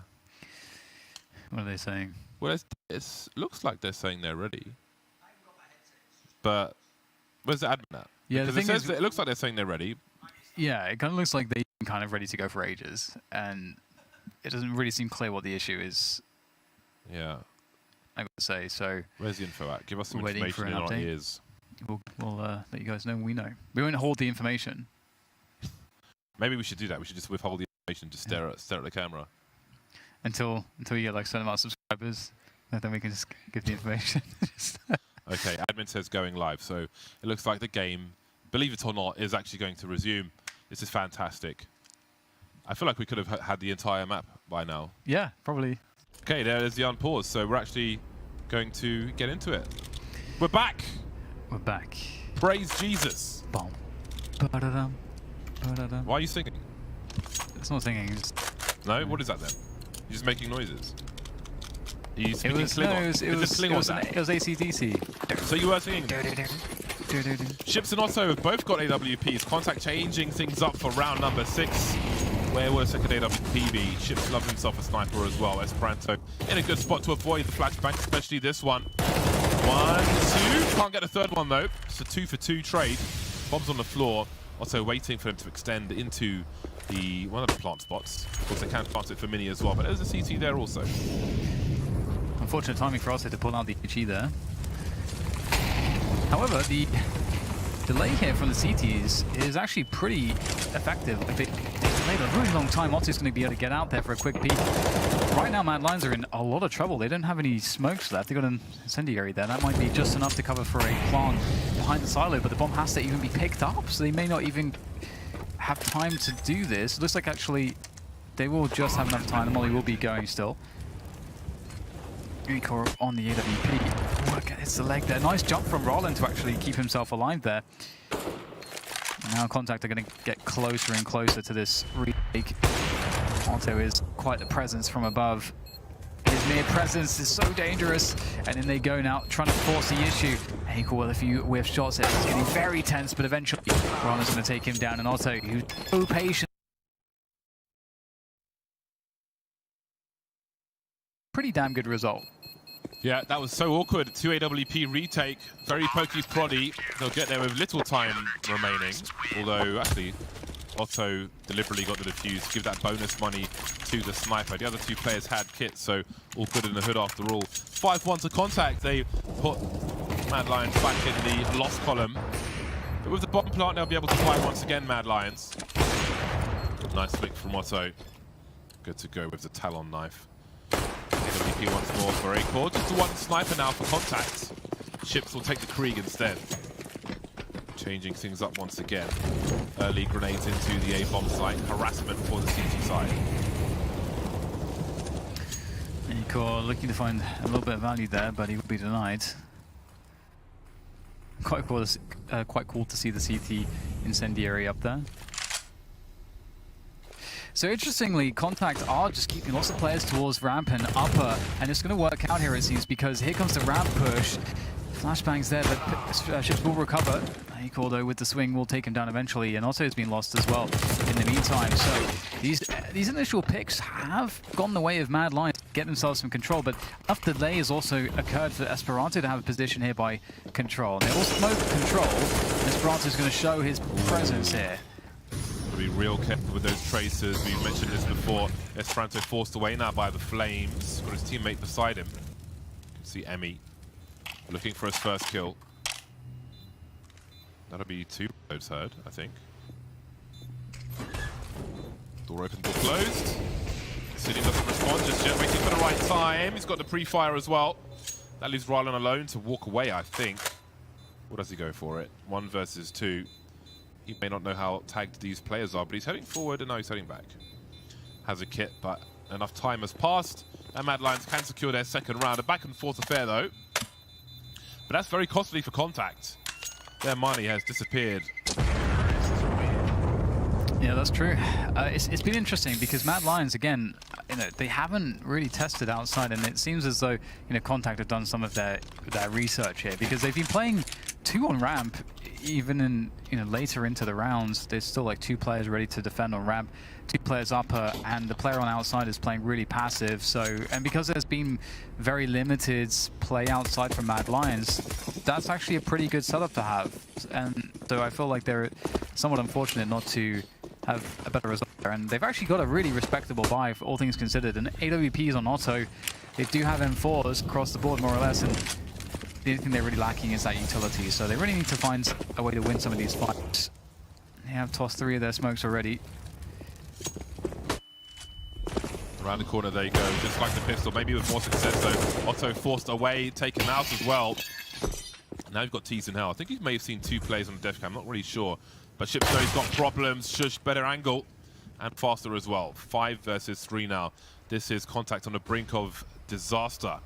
What are they saying? Well, it looks like they're saying they're ready. But where's the admin at? Yeah, the because thing is, it looks like they're saying they're ready. yeah, it kind of looks like they've been kind of ready to go for ages, and it doesn't really seem clear what the issue is. Yeah. I gotta say. So Where's the info at? Give us some Waiting for information in an our update. ears. we'll let you guys know when we know. We won't hold the information Maybe we should do that. We should just withhold the information, just stare at the camera. until you get like certain amount of subscribers, and then we can just give the information. Okay, admin says going live. So it looks like the game, believe it or not, is actually going to resume. This is fantastic. I feel like we could have had the entire map by now. Yeah, probably. Okay, there's the unpause. So we're actually going to get into it. We're back. We're back. Praise Jesus. Boom. Ba-da-dum. Ba-da-dum. Why are you singing? It's not singing. It's No? What is that then? You're just making noises. Are you it speaking was Klingon? no, it was ACDC. So you were singing. Ships and Otto have both got AWPs. c0ntact changing things up for round number 6. Where will a second AWP be? Ships loves himself a sniper as well. Esperanto in a good spot to avoid the flashbang, especially this one. 1, 2. Can't get a third one though. It's a 2-for-2 trade. Bombs on the floor. Otto waiting for them to extend into one of the plant spots. Of course, they can plant it for Mini as well, but there's a CT there also. Unfortunate timing for Otto to pull out the HE there. However, the delay here from the CTs is actually pretty effective. Like they delayed a really long time. Otto's going to be able to get out there for a quick peek. Right now, Mad Lions are in a lot of trouble. They don't have any smokes left. They've got an incendiary there. That might be just enough to cover for a plant behind the silo, but the bomb has to even be picked up, so they may not even have time to do this. It looks like actually they will just have enough time. The molly will be going still. Core on the AWP. Look, it's the leg there. Nice jump from Roland to actually keep himself alive there. Now c0ntact are going to get closer and closer to this retake. Otto is quite the presence from above. His mere presence is so dangerous. And in they go now, trying to force the issue. Aiko with a few whiff shots. It's getting very tense, but eventually Roland's going to take him down. And Otto, who's so patient. Pretty damn good result. Yeah, that was so awkward. 2 AWP retake, very pokey proddy. They'll get there with little time remaining. Although, actually, Otto deliberately got the defuse to give that bonus money to the sniper. The other 2 players had kits, so all good in the hood after all. 5-1 to c0ntact. They put Mad Lions back in the lost column. But with the bomb plant, they'll be able to fight once again, Mad Lions. Nice flick from Otto. Good to go with the Talon knife. AWP once more for Acore. Just one sniper now for c0ntact. Ships will take the Krieg instead. Changing things up once again. Early grenades into the A-bomb site. Harassment for the CT side. Aiko looking to find a little bit of value there, but he will be denied. Quite cool to see the CT incendiary up there. So interestingly, c0ntact are just keeping lots of players towards ramp and upper, and it's going to work out here, it seems, because here comes the ramp push. Flashbang's there, but Ships will recover. Equal, though, with the swing, will take him down eventually, and also has been lost as well in the meantime. So these initial picks have gone the way of Mad Lions to get themselves some control, but enough delay has also occurred for Esperanto to have a position here by Control. They all smoke Control, and Esperanto's going to show his presence here. Be real careful with those tracers. We've mentioned this before. Esperanto forced away now by the flames. Got his teammate beside him. You can see Emmy looking for his first kill. That'll be 2 roads heard, I think. Door open, door closed. c0ntact doesn't respond just yet, waiting for the right time. He's got the pre-fire as well. That leaves Rylan alone to walk away, I think. Or does he go for it? 1 versus 2. He may not know how tagged these players are, but he's heading forward and now he's heading back. Has a kit, but enough time has passed. And Mad Lions can secure their second round. A back and forth affair though. But that's very costly for c0ntact. Their money has disappeared. Yeah, that's true. It's been interesting because Mad Lions, again, they haven't really tested outside, and it seems as though c0ntact have done some of their research here because they've been playing 2 on ramp, even in later into the rounds. There's still like 2 players ready to defend on ramp, 2 players upper, and the player on outside is playing really passive. So, and because there's been very limited play outside from Mad Lions, that's actually a pretty good setup to have. And so I feel like they're somewhat unfortunate not to have a better result there. And they've actually got a really respectable buy for all things considered. And AWPs on Otto, they do have M4s across the board more or less. And the only thing they're really lacking is that utility. So they really need to find a way to win some of these fights. They have tossed 3 of their smokes already. Around the corner they go, just like the pistol, maybe with more success though. Otto forced away, taken out as well. Now you've got T's in hell. I think he may have seen 2 plays on the death cam, not really sure. But Shipsto's got problems, Shush, better angle, and faster as well. 5 versus 3 now. This is c0ntact on the brink of disaster.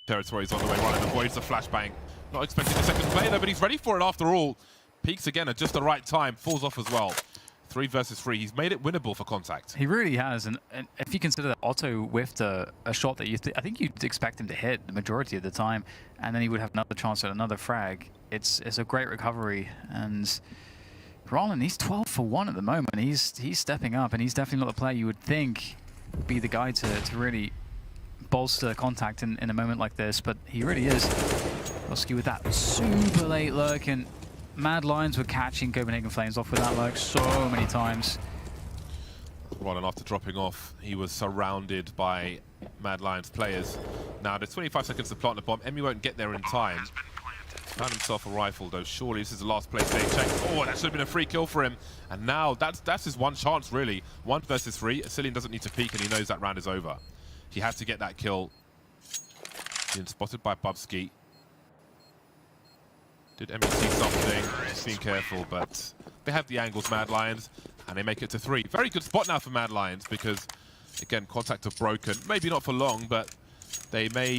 Territory's on the way, Ryan avoids the flashbang. Not expecting a second play though, but he's ready for it after all. Peaks again at just the right time, falls off as well. 3 versus 3, he's made it winnable for c0ntact. He really has, and if you consider that Otto whiffed a shot that I think you'd expect him to hit the majority of the time, and then he would have another chance at another frag. It's a great recovery, and Roland, he's 12 for 1 at the moment. He's stepping up, and he's definitely not the player you would think would be the guy to really bolster c0ntact in a moment like this, but he really is. Oski with that super late lurk, and Mad Lions were catching Copenhagen Flames off with that lurk so many times. Roland, after dropping off, he was surrounded by Mad Lions players. Now there's 25 seconds to plant the bomb. Emmy won't get there in time. Found himself a rifle though. Surely this is the last place they check. Oh, that should have been a free kill for him. And now that's his one chance really. 1 versus 3. c0ntact doesn't need to peek, and he knows that round is over. He has to get that kill. Being spotted by Bubsky. Did Emmy see something? Just being careful, but they have the angles, Mad Lions, and they make it to 3. Very good spot now for Mad Lions because, again, c0ntact have broken. Maybe not for long, but they may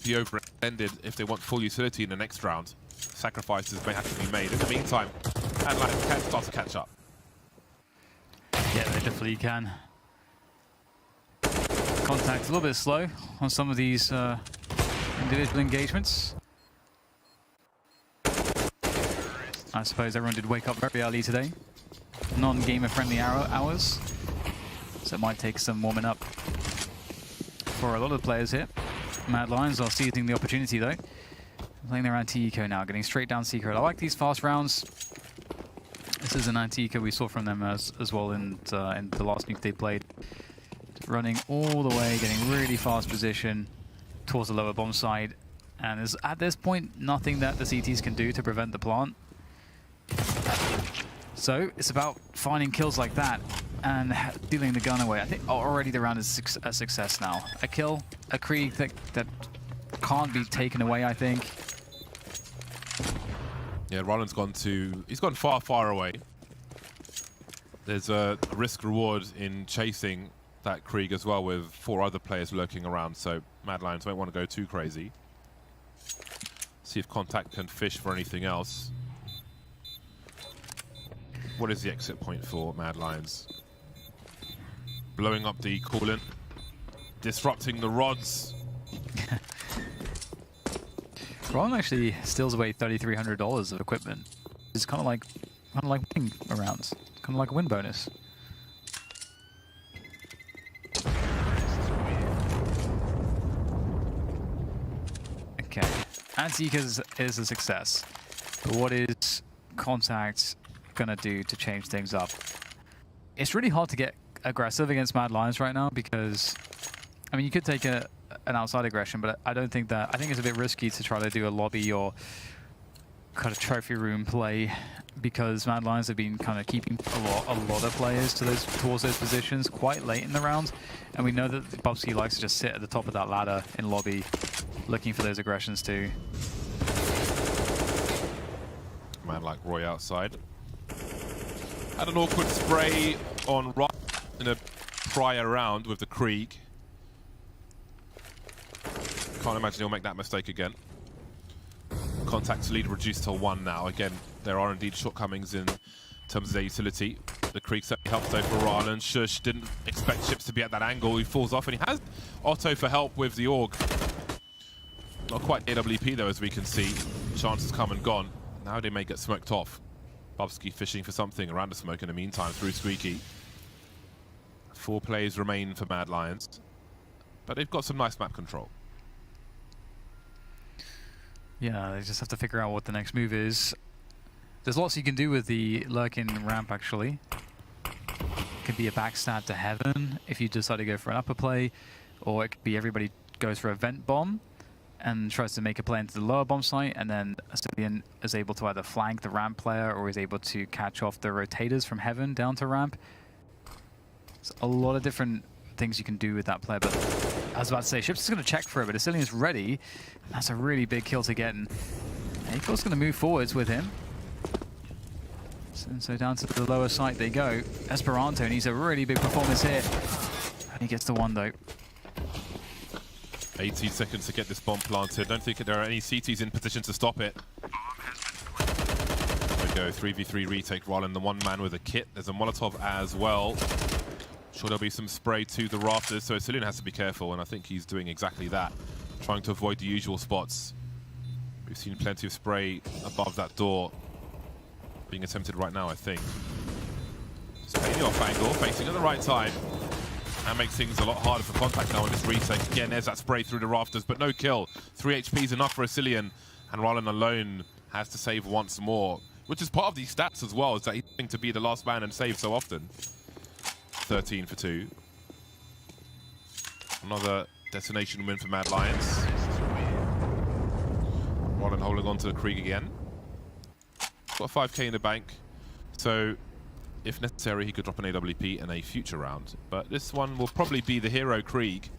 be overextended if they want full utility in the next round. Sacrifices may have to be made. In the meantime, Mad Lions can start to catch up. Yeah, they definitely can. c0ntact a little bit slow on some of these individual engagements. I suppose everyone did wake up very early today. Non-gamer friendly hours. So it might take some warming up for a lot of players here. Mad Lions are seizing the opportunity though. Playing their anti-eco now, getting straight down secret. I like these fast rounds. This is an anti-eco we saw from them as well in the last nuke they played. Running all the way, getting really fast position towards the lower bomb side. And there's, at this point, nothing that the CTs can do to prevent the plant. So it's about finding kills like that and dealing the gun away. I think already the round is a success now. A kill, a Krieg that can't be taken away, I think. Yeah, Roland's he's gone far, far away. There's a risk-reward in chasing that Krieg as well, with 4 other players lurking around, so Mad Lions won't want to go too crazy. See if c0ntact can fish for anything else. What is the exit point for Mad Lions? blowing up the coolant, disrupting the rods. Ron actually steals away $3,300 of equipment. It's kind of like winning rounds, kind of like a win bonus. Okay, Antiques is a success. But what is c0ntact gonna do to change things up? It's really hard to get aggressive against Mad Lions right now because, I mean, you could take an outside aggression, but I don't think that. I think it's a bit risky to try to do a lobby or kind of trophy room play because Mad Lions have been kind of keeping a lot of players towards those positions quite late in the round, and we know that Bubsky likes to just sit at the top of that ladder in lobby, looking for those aggressions too. Man like Roy outside. Had an awkward spray on Rock in a prior round with the Krieg. Can't imagine he'll make that mistake again. c0ntact's lead reduced to 1 now. Again, there are indeed shortcomings in terms of their utility. The Krieg certainly helps though for Rylan. Shush didn't expect Chips to be at that angle. He falls off and he has Otto for help with the AUG. Not quite AWP though, as we can see. Chances come and gone. Now they may get smoked off. Bubsky fishing for something around the smoke in the meantime through Squeaky. 4 plays remain for Mad Lions, but they've got some nice map control. Yeah, they just have to figure out what the next move is. There's lots you can do with the lurking ramp actually. It could be a backstab to heaven if you decide to go for an upper play, or it could be everybody goes for a vent bomb and tries to make a play into the lower bomb site, and then c0ntact is able to either flank the ramp player or is able to catch off the rotators from heaven down to ramp. There's a lot of different things you can do with that player, but I was about to say, Ships is going to check for it, but c0ntact is ready. That's a really big kill to get, and April's going to move forwards with him. So down to the lower site they go. Esperanto needs a really big performance here. And he gets the 1 though. 18 seconds to get this bomb planted. Don't think there are any CTs in position to stop it. There we go, 3v3 retake. Rollin, the 1 man with a kit. There's a Molotov as well. Sure there'll be some spray to the rafters, so c0ntact has to be careful, and I think he's doing exactly that. Trying to avoid the usual spots. We've seen plenty of spray above that door being attempted right now, I think. Staying off angle, facing at the right time. That makes things a lot harder for c0ntact now in this retake. Again, there's that spray through the rafters, but no kill. 3 HP is enough for c0ntact, and Rylan alone has to save once more, which is part of these stats as well, is that he's going to be the last man and save so often. 13 for 2. Another destination win for Mad Lions. Rylan holding on to the Krieg again. Got 5k in the bank, so if necessary, he could drop an AWP in a future round. But this one will probably be the hero Krieg.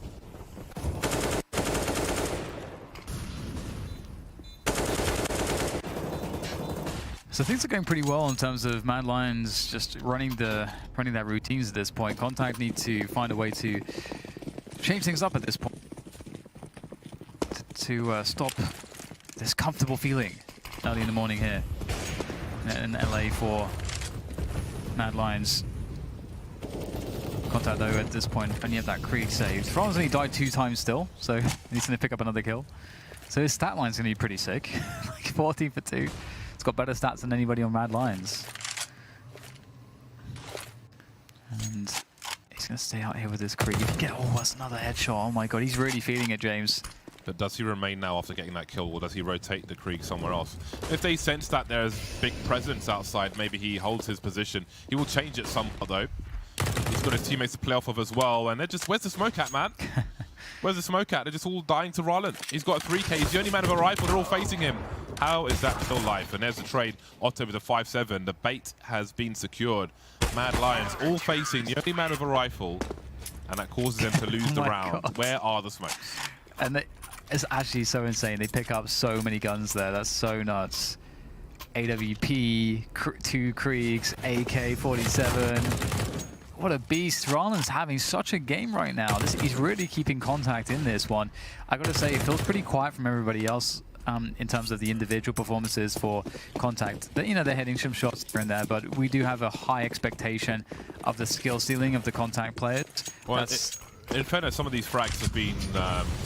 So things are going pretty well in terms of Mad Lions just running their routines at this point. c0ntact need to find a way to change things up at this point to stop this comfortable feeling early in the morning here in LA for Mad Lions. c0ntact though at this point only have that Krieg saved. Franz only died 2 times still, so he's going to pick up another kill. So his stat line's going to be pretty sick. Like 14 for 2. It's got better stats than anybody on Mad Lions. And he's going to stay out here with his Krieg. If you get, oh, that's another headshot. Oh my god, he's really feeling it, James. But does he remain now after getting that kill, or does he rotate the Krieg somewhere else? If they sense that there's big presence outside, maybe he holds his position. He will change it somehow, though. He's got his teammates to play off of as well, and they're just, where's the smoke at, man? Where's the smoke at? They're just all dying to Rylan. He's got a 3k, he's the only man with a rifle, they're all facing him. How is that still life? And there's the trade. Otto with a 5-7. The bait has been secured. Mad Lions all facing the only man with a rifle, and that causes them to lose the round. God. Where are the smokes? And it's actually so insane. They pick up so many guns there. That's so nuts. AWP, 2 Kriegs, AK-47. What a beast. Rylan's having such a game right now. He's really keeping c0ntact in this one. I gotta say, it feels pretty quiet from everybody else in terms of the individual performances for c0ntact. They're hitting some shots here and there, but we do have a high expectation of the skill ceiling of the c0ntact players. Well, in fairness, some of these frags have been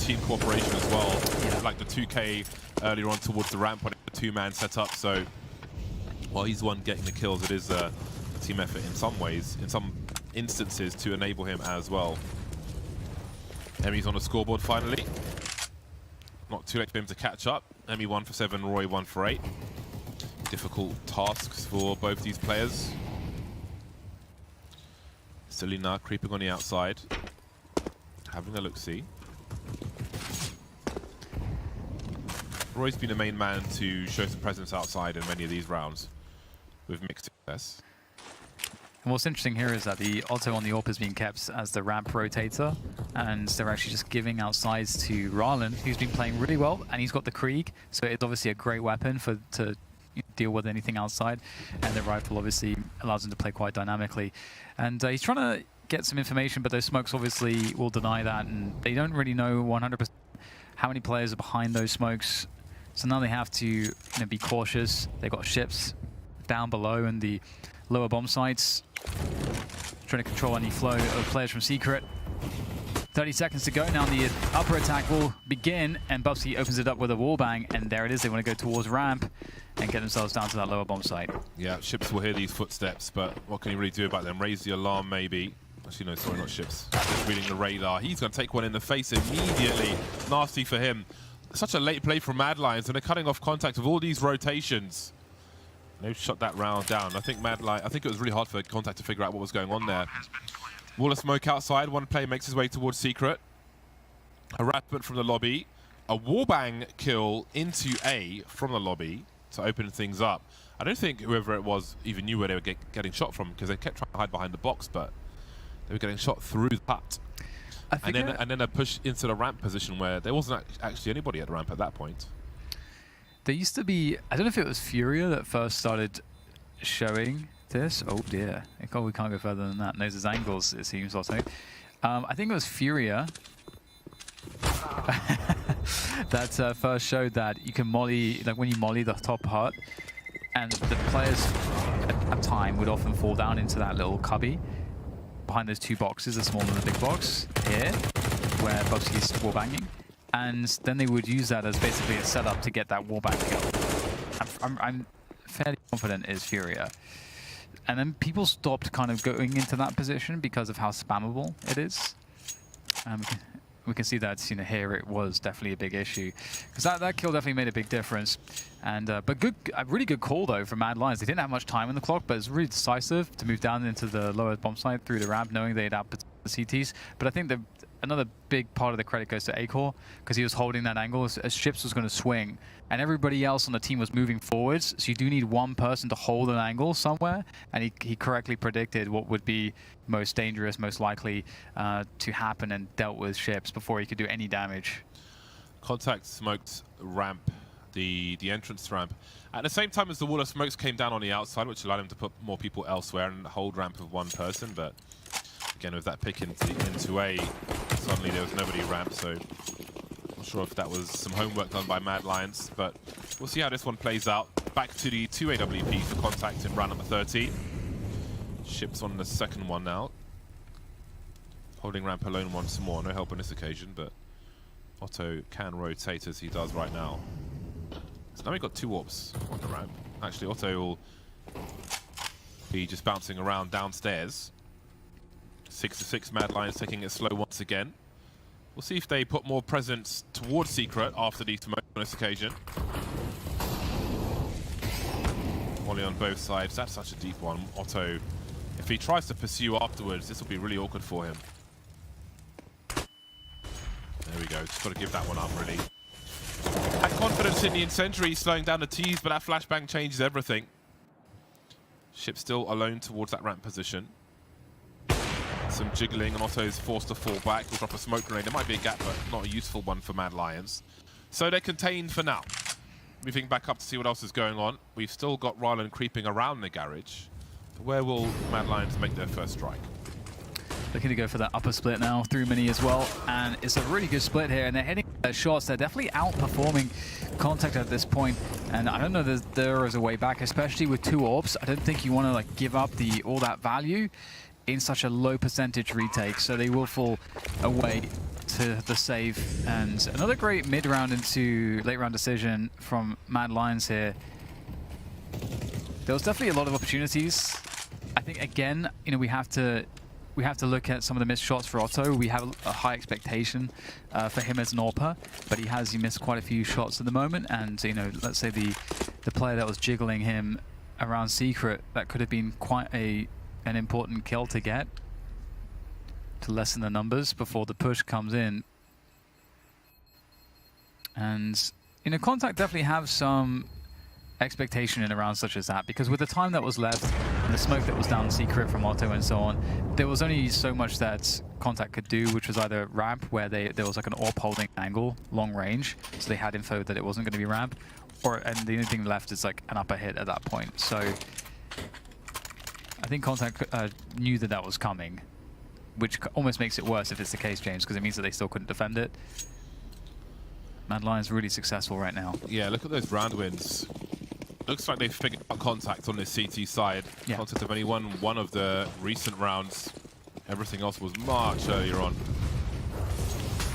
team cooperation as well. Yeah. Like the 2K earlier on towards the ramp when it's a two-man setup. So while he's the one getting the kills, it is a team effort in some ways, in some instances, to enable him as well. Emmy's on the scoreboard finally. Not too late for him to catch up. Emmy 1 for 7, Roy 1 for 8. Difficult tasks for both these players. Selena creeping on the outside. Having a look-see. Roy's been the main man to show some presence outside in many of these rounds with mixed success. And what's interesting here is that the Otto on the AWP is being kept as the ramp rotator, and they're actually just giving out sides to Rylan, who's been playing really well, and he's got the Krieg, so it's obviously a great weapon to deal with anything outside, and the rifle obviously allows him to play quite dynamically. And he's trying to get some information, but those smokes obviously will deny that, and they don't really know 100% how many players are behind those smokes. So now they have to be cautious. They've got ships down below in the lower bomb sites, trying to control any flow of players from Secret. 30 seconds to go. Now the upper attack will begin, and Bubsy opens it up with a wallbang, and there it is. They want to go towards ramp and get themselves down to that lower bomb site. Yeah, ships will hear these footsteps, but what can you really do about them? Raise the alarm, maybe. Actually, no, sorry, not ships. Just reading the radar. He's going to take one in the face immediately. Nasty for him. Such a late play from Mad Lions, and they're cutting off contact of all these rotations. They've shut that round down. I think it was really hard for c0ntact to figure out what was going on there. Wall of smoke outside. One player makes his way towards Secret. Harassment from the lobby. A wallbang kill into A from the lobby to open things up. I don't think whoever it was even knew where they were getting shot from, because they kept trying to hide behind the box, but they were getting shot through the hut. And then a push into the ramp position where there wasn't actually anybody at the ramp at that point. There used to be, I don't know if it was Furia that first started showing this. Oh dear. Oh, we can't go further than that. Knows his angles, it seems, also. I think it was Furia that first showed that you can molly, like when you molly the top hut, and the players at time would often fall down into that little cubby behind those two boxes, the small and the big box here, where Bubsky's wallbanging. And then they would use that as basically a setup to get that wallbang kill. I'm fairly confident it's Furia. And then people stopped kind of going into that position because of how spammable it is. We can see that here it was definitely a big issue, because that kill definitely made a big difference. And but a really good call though from Mad Lions. They didn't have much time on the clock, but it's really decisive to move down into the lower bomb site through the ramp, knowing they'd out the CTs. But I think another big part of the credit goes to Acor, because he was holding that angle as Ships was going to swing, and everybody else on the team was moving forwards. So you do need one person to hold an angle somewhere, and he correctly predicted what would be most dangerous, most likely to happen, and dealt with Ships before he could do any damage. c0ntact smoked ramp, the entrance ramp, at the same time as the wall of smokes came down on the outside, which allowed him to put more people elsewhere and hold ramp of one person. But again, with that pick into A, suddenly there was nobody ramp, so not sure if that was some homework done by Mad Lions, but we'll see how this one plays out. Back to the 2 AWP for c0ntact in round number 13. Ships on the second one now. Holding ramp alone once more, no help on this occasion, but Otto can rotate as he does right now. So now we've got 2 AWPs on the ramp. Actually, Otto will be just bouncing around downstairs. 6-6 Mad Lions taking it slow once again. We'll see if they put more presence towards Secret after the smoke on this occasion. Molly on both sides. That's such a deep one. Otto, if he tries to pursue afterwards, this will be really awkward for him. There we go. Just got to give that one up, really. Had confidence in the incendiary slowing down the T's, but that flashbang changes everything. Ship still alone towards that ramp position. Some jiggling, and Otto's forced to fall back. We'll drop a smoke grenade. There might be a gap, but not a useful one for Mad Lions. So they're contained for now. Moving back up to see what else is going on. We've still got Rylan creeping around the garage. But where will Mad Lions make their first strike? Looking to go for that upper split now through mini as well, and it's a really good split here, and they're hitting their shots. They're definitely outperforming c0ntact at this point, and I don't know that there is a way back, especially with 2 orbs. I don't think you want to like give up all that value in such a low percentage retake, so they will fall away to the save. And another great mid-round into late-round decision from Mad Lions here. There was definitely a lot of opportunities. I think again, you know, we have to look at some of the missed shots for Otto. We have a high expectation for him as an AWPer, but he missed quite a few shots at the moment. And you know, let's say the player that was jiggling him around Secret, that could have been quite an important kill to get to lessen the numbers before the push comes in. And you know, c0ntact definitely have some expectation in a round such as that, because with the time that was left and the smoke that was down Secret from Otto and so on, there was only so much that c0ntact could do, which was either ramp, where there was like an AWP holding angle, long range, so they had info that it wasn't going to be ramp, and the only thing left is like an upper hit at that point. So I think c0ntact knew that was coming, which almost makes it worse if it's the case, James, because it means that they still couldn't defend it. Mad Lions really successful right now. Yeah, look at those round wins. Looks like they've figured out c0ntact on this CT side. Yeah. c0ntact have only won one of the recent rounds. Everything else was much earlier on.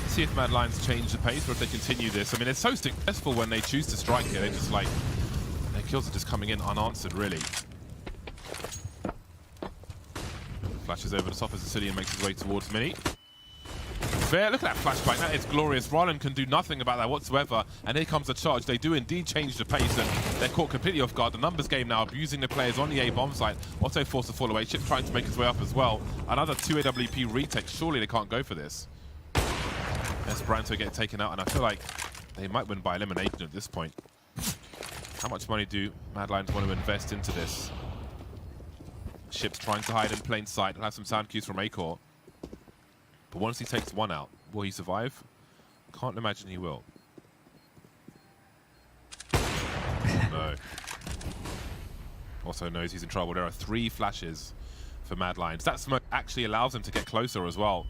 See if Mad Lions change the pace or if they continue this. I mean, it's so successful when they choose to strike here. They just like, their kills are just coming in unanswered, really. Flashes over the top as Sicilian makes his way towards Mini. Fair, look at that flashback, that is glorious. Rylan can do nothing about that whatsoever, and here comes the charge. They do indeed change the pace, and they're caught completely off guard. The numbers game now, abusing the players on the A bomb site. Otto forced to fall away. Chip trying to make his way up as well. Another 2 AWP retakes. Surely they can't go for this. Esperanto get taken out, and I feel like they might win by elimination at this point. How much money do Mad Lions want to invest into this? Ship's trying to hide in plain sight. He'll have some sound cues from Acor. But once he takes one out, will he survive? Can't imagine he will. No. Also knows he's in trouble. There are 3 flashes for Mad Lions. That smoke actually allows him to get closer as well.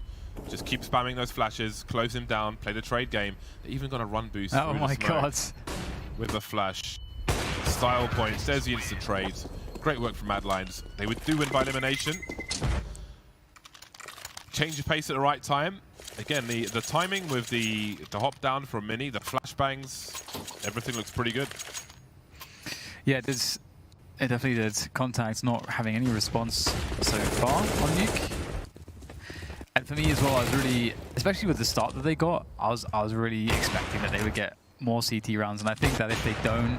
Just keep spamming those flashes, close him down, play the trade game. They're even got a run boost. Oh my god. With the flash. Style points. There's the instant trade. Great work from Mad Lions. They would do win by elimination. Change of pace at the right time. Again, the timing with the hop down from Mini, the flashbangs, everything looks pretty good. Yeah, it definitely did. c0ntact not having any response so far on Nuke. And for me as well, I was really, especially with the start that they got, I was really expecting that they would get more CT rounds, and I think that if they don't,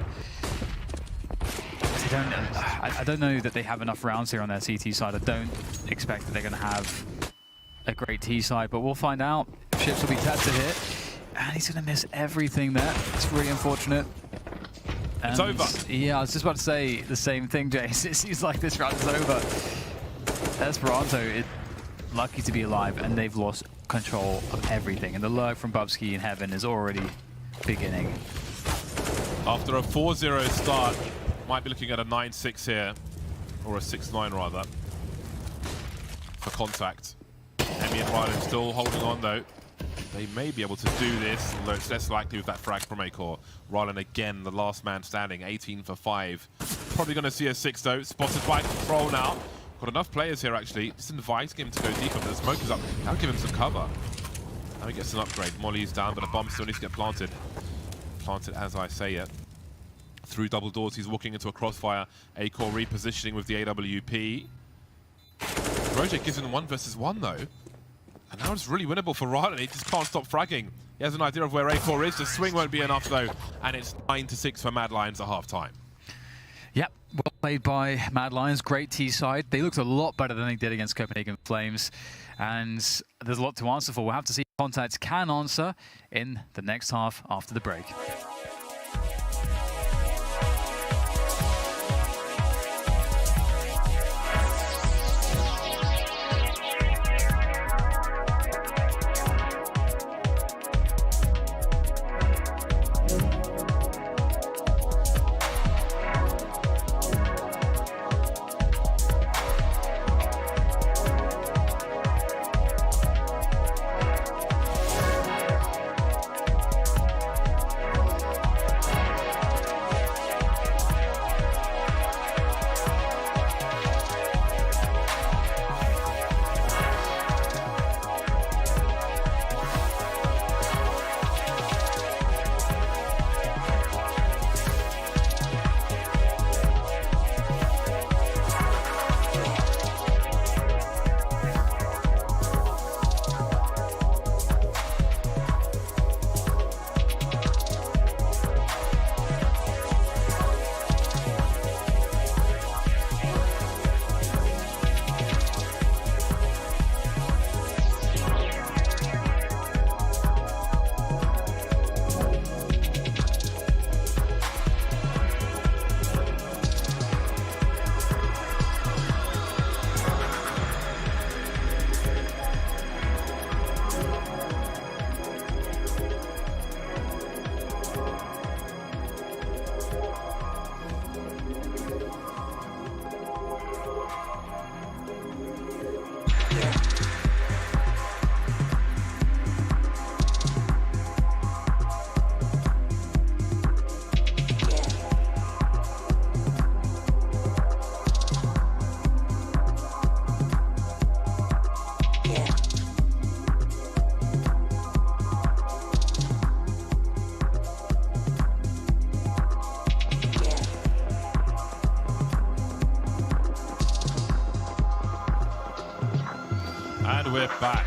I don't know that they have enough rounds here on their CT side. I don't expect that they're going to have a great T side, but we'll find out. Ships will be tested here, and he's going to miss everything there. It's really unfortunate. And it's over. Yeah, I was just about to say the same thing, Jace. It seems like this round is over. Esperanto is lucky to be alive, and they've lost control of everything. And the lurk from Bubsky in heaven is already beginning. After a 4-0 start, might be looking at a 9-6 here, or a 6-9 rather, for c0ntact. Emmy and Rylan still holding on though. They may be able to do this, although it's less likely with that frag from Acor. Rylan again, the last man standing, 18 for 5. Probably going to see a 6 though, spotted by Control now. Got enough players here actually, just inviting him to go deeper, but the smoke is up. That'll give him some cover. Now he gets an upgrade. Molly's down, but a bomb still needs to get planted. Planted as I say it. Through double doors, he's walking into a crossfire. Acor repositioning with the AWP. Roger gives him 1 versus 1 though. And now it's really winnable for Rylan. He just can't stop fragging. He has an idea of where Acor is. The swing won't be enough though. And it's 9-6 for Mad Lions at half time. Yep, well played by Mad Lions. Great T side. They looked a lot better than they did against Copenhagen Flames. And there's a lot to answer for. We'll have to see if c0ntact can answer in the next half after the break. And we're back.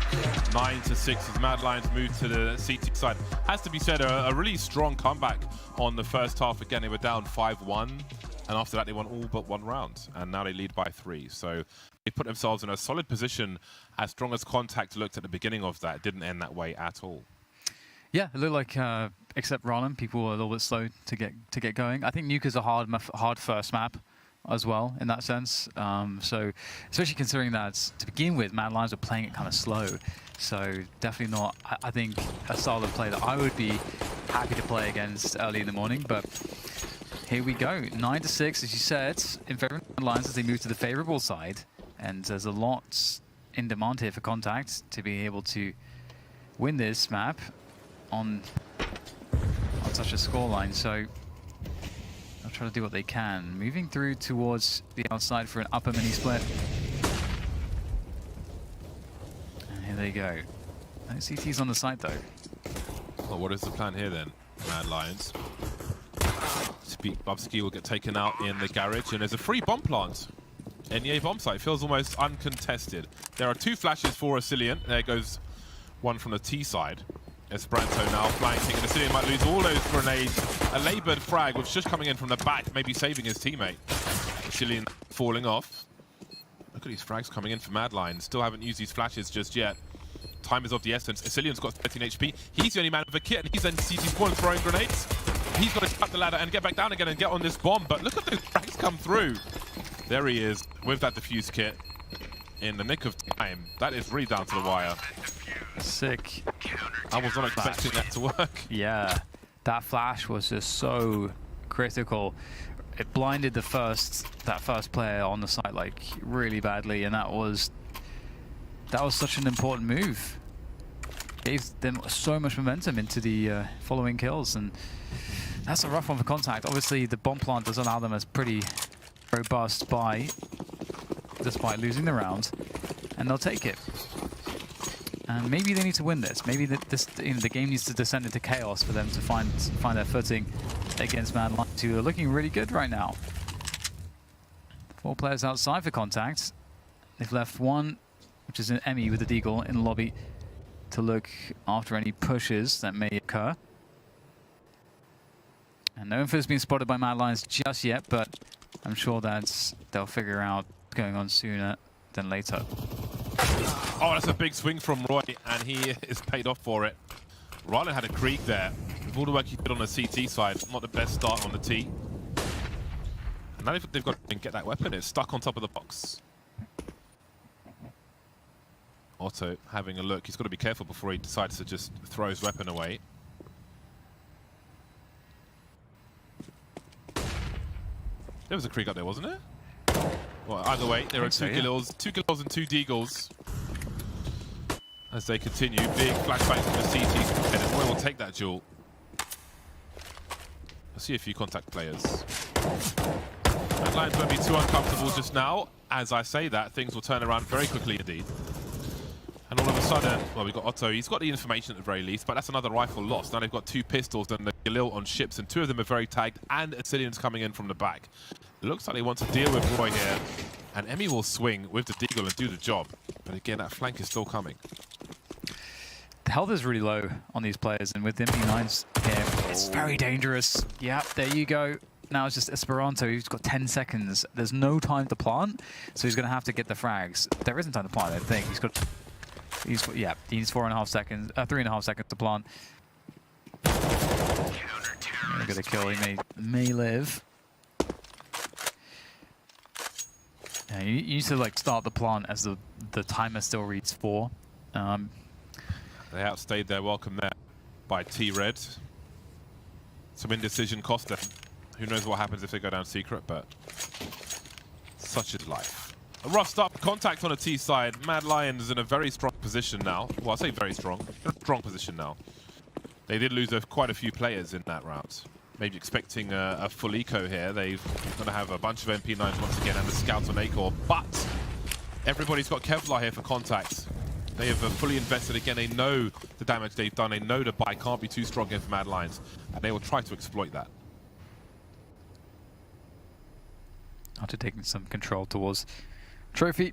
9-6 as Mad Lions move to the CT side. Has to be said, a really strong comeback on the first half. Again, they were down 5-1, and after that they won all but one round, and now they lead by 3. So they put themselves in a solid position. As strong as c0ntact looked at the beginning of that, it didn't end that way at all. Yeah, it looked like, except Rollin, people were a little bit slow to get going. I think Nuke is a hard first map as well, in that sense. So, especially considering that to begin with, Mad Lions were playing it kind of slow. So, definitely not, I think, a style of play that I would be happy to play against early in the morning. But here we go, 9-6, as you said, in favor of Mad Lions as they move to the favorable side. And there's a lot in demand here for c0ntact to be able to win this map on such a scoreline. So, they'll try to do what they can. Moving through towards the outside for an upper mini split. And here they go. No CTs on the side though. Well, what is the plan here then, Mad Lions? Bubsky will get taken out in the garage, and there's a free bomb plant. NEA bomb site feels almost uncontested. There are 2 flashes for c0ntact. There goes one from the T side. Esperanto now flanking, and c0ntact might lose all those grenades. A laboured frag with Shush coming in from the back, maybe saving his teammate. c0ntact falling off. Look at these frags coming in for Mad Lions. Still haven't used these flashes just yet. Time is of the essence. c0ntact's got 13 HP. He's the only man with a kit, and he's in CT spawn throwing grenades. He's got to cut the ladder and get back down again and get on this bomb. But look at those frags come through. There he is with that defuse kit in the nick of time. That is really down to the wire. Sick. I was not expecting that to work. Yeah, that flash was just so critical. It blinded that first player on the site like really badly, and that was such an important move. Gave them so much momentum into the following kills, and that's a rough one for c0ntact. Obviously, the bomb plant does allow them as pretty robust despite losing the round, and they'll take it. And maybe they need to win this. Maybe the game needs to descend into chaos for them to find their footing against Mad Lions, who are looking really good right now. 4 players outside for c0ntact. They've left one, which is an Emmy with the Deagle in the lobby, to look after any pushes that may occur. And no info's been spotted by Mad Lions just yet, but I'm sure that they'll figure out what's going on sooner than later. Oh, that's a big swing from Roy, and he is paid off for it. Rylan had a creek there. With all the work he did on the CT side, not the best start on the T. And now they've got to get that weapon. It's stuck on top of the box. Otto having a look. He's got to be careful before he decides to just throw his weapon away. There was a creek up there, wasn't there? Well, either way, there are 2 kills and 2 deagles. As they continue, big flashbangs from the CT, and Roy will take that duel. I see a few c0ntact players. Mad Lions won't be too uncomfortable just now. As I say that, things will turn around very quickly indeed. And all of a sudden, well, we've got Otto. He's got the information at the very least, but that's another rifle lost. Now they've got 2 pistols and the Galil on ships, and 2 of them are very tagged, and c0ntact coming in from the back. It looks like they want to deal with Roy here, and Emmy will swing with the Deagle and do the job. But again, that flank is still coming. The health is really low on these players, and with the MP9s here, it's very dangerous. Yeah, there you go. Now it's just Esperanto, who's got 10 seconds. There's no time to plant, so he's going to have to get the frags. There isn't time to plant, I think. He needs 3.5 seconds to plant. He'll get a kill. He may live. Yeah, you need to like start the plant as the timer still reads 4. They outstayed their welcome there by T-Red. Some indecision cost them. Who knows what happens if they go down secret, but such is life. A rough start, c0ntact on the T side. Mad Lions is in a very strong position now. Well, I say very strong. In a strong position now. They did lose quite a few players in that round. Maybe expecting a full eco here. They've going to have a bunch of MP9s once again and the scouts on Acor. But everybody's got Kevlar here for c0ntact. They have fully invested again. They know the damage they've done. They know the buy can't be too strong against Mad Lions, and they will try to exploit that. After taking some control towards Trophy.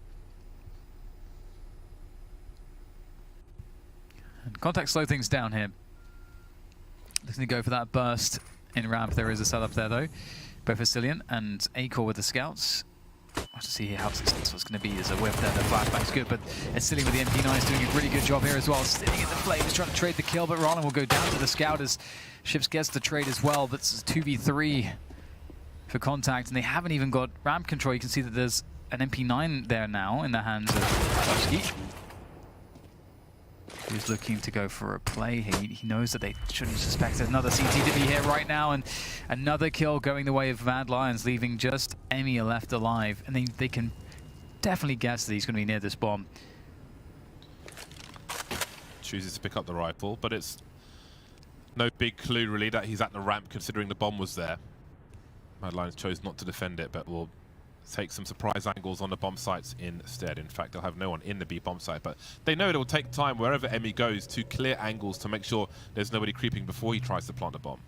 And c0ntact slow things down here. Looking to go for that burst in ramp. There is a setup there though. Both for c0ntact and a0ntact with the scouts. I'll to see how successful it's going to be. There's a whiff there. The flashback's good, but c0ntact with the MP9 is doing a really good job here as well. Sitting in the flames, trying to trade the kill, but Roland will go down to the scout as Ships gets the trade as well. But it's 2v3 for c0ntact, and they haven't even got ramp control. You can see that there's an MP9 there now in the hands of Buffsky, who's looking to go for a play. He knows that they shouldn't suspect another CT to be here right now, and another kill going the way of Mad Lions, leaving just Emmy left alive. And they can definitely guess that he's going to be near this bomb. Chooses to pick up the rifle, but it's no big clue really that he's at the ramp considering the bomb was there. Mad Lions chose not to defend it, but will take some surprise angles on the bomb sites instead. In fact, they'll have no one in the B bomb site, but they know it will take time wherever Emmy goes to clear angles to make sure there's nobody creeping before he tries to plant a bomb.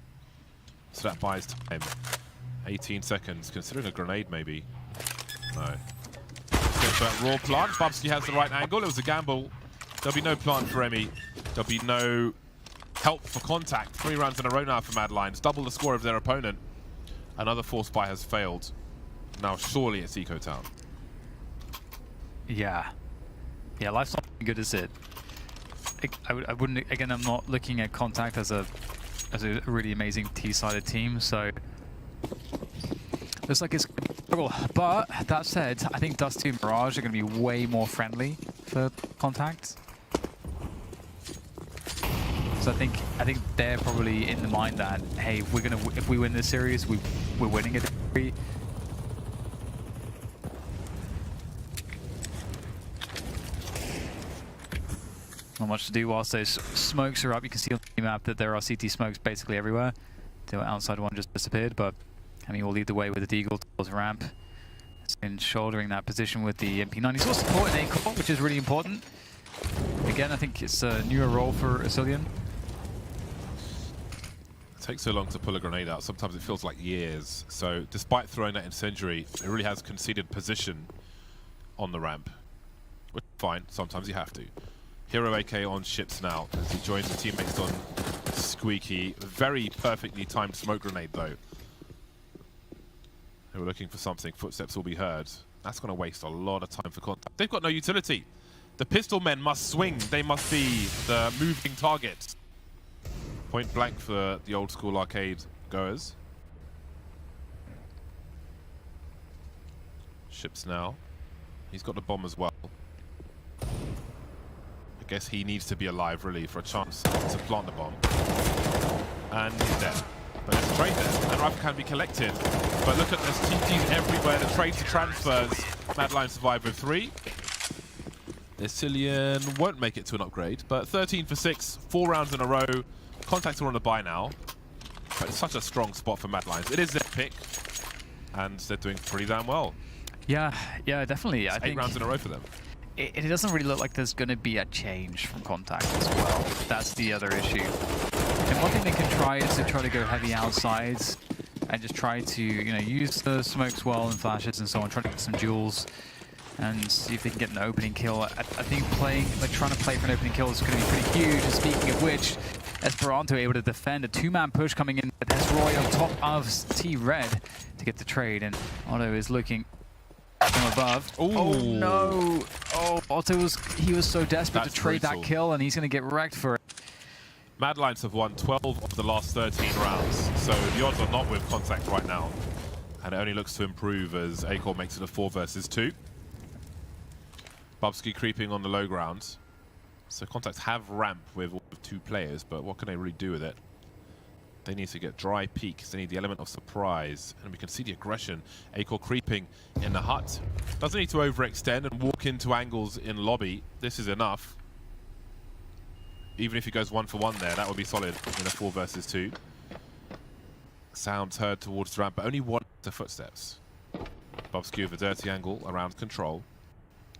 So that buys time. 18 seconds, considering a grenade maybe. No. But raw plant. Buffsky has the right angle. It was a gamble. There'll be no plant for Emmy. There'll be no help for c0ntact. 3 rounds in a row now for Mad Lions. Double the score of their opponent. Another force buy has failed. Now surely it's Eco-Town. Yeah, life's not good, is it? I wouldn't. Again, I'm not looking at c0ntact as a really amazing T-sided team, so looks like it's gonna be a struggle. But that said, I think Dusty and Mirage are going to be way more friendly for c0ntact. So I think they're probably in the mind that, hey, if we win this series, we're winning it. Not much to do whilst those smokes are up. You can see on the map that there are CT smokes basically everywhere. The outside one just disappeared, but I mean, we'll lead the way with the Deagle towards ramp. He's been shouldering that position with the MP9. He's also supporting a0ntact, which is really important. Again, I think it's a newer role for c0ntact. It takes so long to pull a grenade out. Sometimes it feels like years. So despite throwing that incendiary, it really has conceded position on the ramp. Which is fine. Sometimes you have to. Hero AK on Ships now as he joins the teammates on Squeaky. Very perfectly timed smoke grenade though. They were looking for something. Footsteps will be heard. That's going to waste a lot of time for c0ntact. They've got no utility. The pistol men must swing. They must be the moving targets. Point blank for the old school arcade goers. Ships now. He's got the bomb as well. I guess he needs to be alive, really, for a chance to plant the bomb. And he's dead. But there's a trade there, and rifle can be collected. But look at this, TTs everywhere, the trades, the transfers. Mad Lions survive with 3. c0ntact won't make it to an upgrade, but 13 for 6, 4 rounds in a row. c0ntact are on the buy now. But it's such a strong spot for Mad Lions. It is their pick, and they're doing pretty damn well. Yeah, definitely. It's 8 rounds in a row for them. It doesn't really look like there's going to be a change from c0ntact as well. That's the other issue. And one thing they can try is to try to go heavy outside and just try to, use the smokes well and flashes and so on, try to get some duels and see if they can get an opening kill. I think trying to play for an opening kill is going to be pretty huge. And speaking of which, Esperanto able to defend a 2-man push coming in. There's Roy on top of T-Red to get the trade, and Otto is looking from above. Ooh. Oh no! Oh, Otto was so desperate to trade that kill, and he's going to get wrecked for it. Mad Lions have won 12 of the last 13 rounds, so the odds are not with c0ntact right now. And it only looks to improve as a0ntact makes it a 4 versus 2. Buffsky creeping on the low ground. So c0ntact have ramp with 2 players, but what can they really do with it? They need to get dry peaks. They need the element of surprise. And we can see the aggression. a0ntact creeping in the hut. Doesn't need to overextend and walk into angles in lobby. This is enough. Even if he goes 1 for 1 there, that would be solid in a 4 versus 2. Sounds heard towards the ramp, but only 1 to footsteps. Buffsky with a dirty angle around control.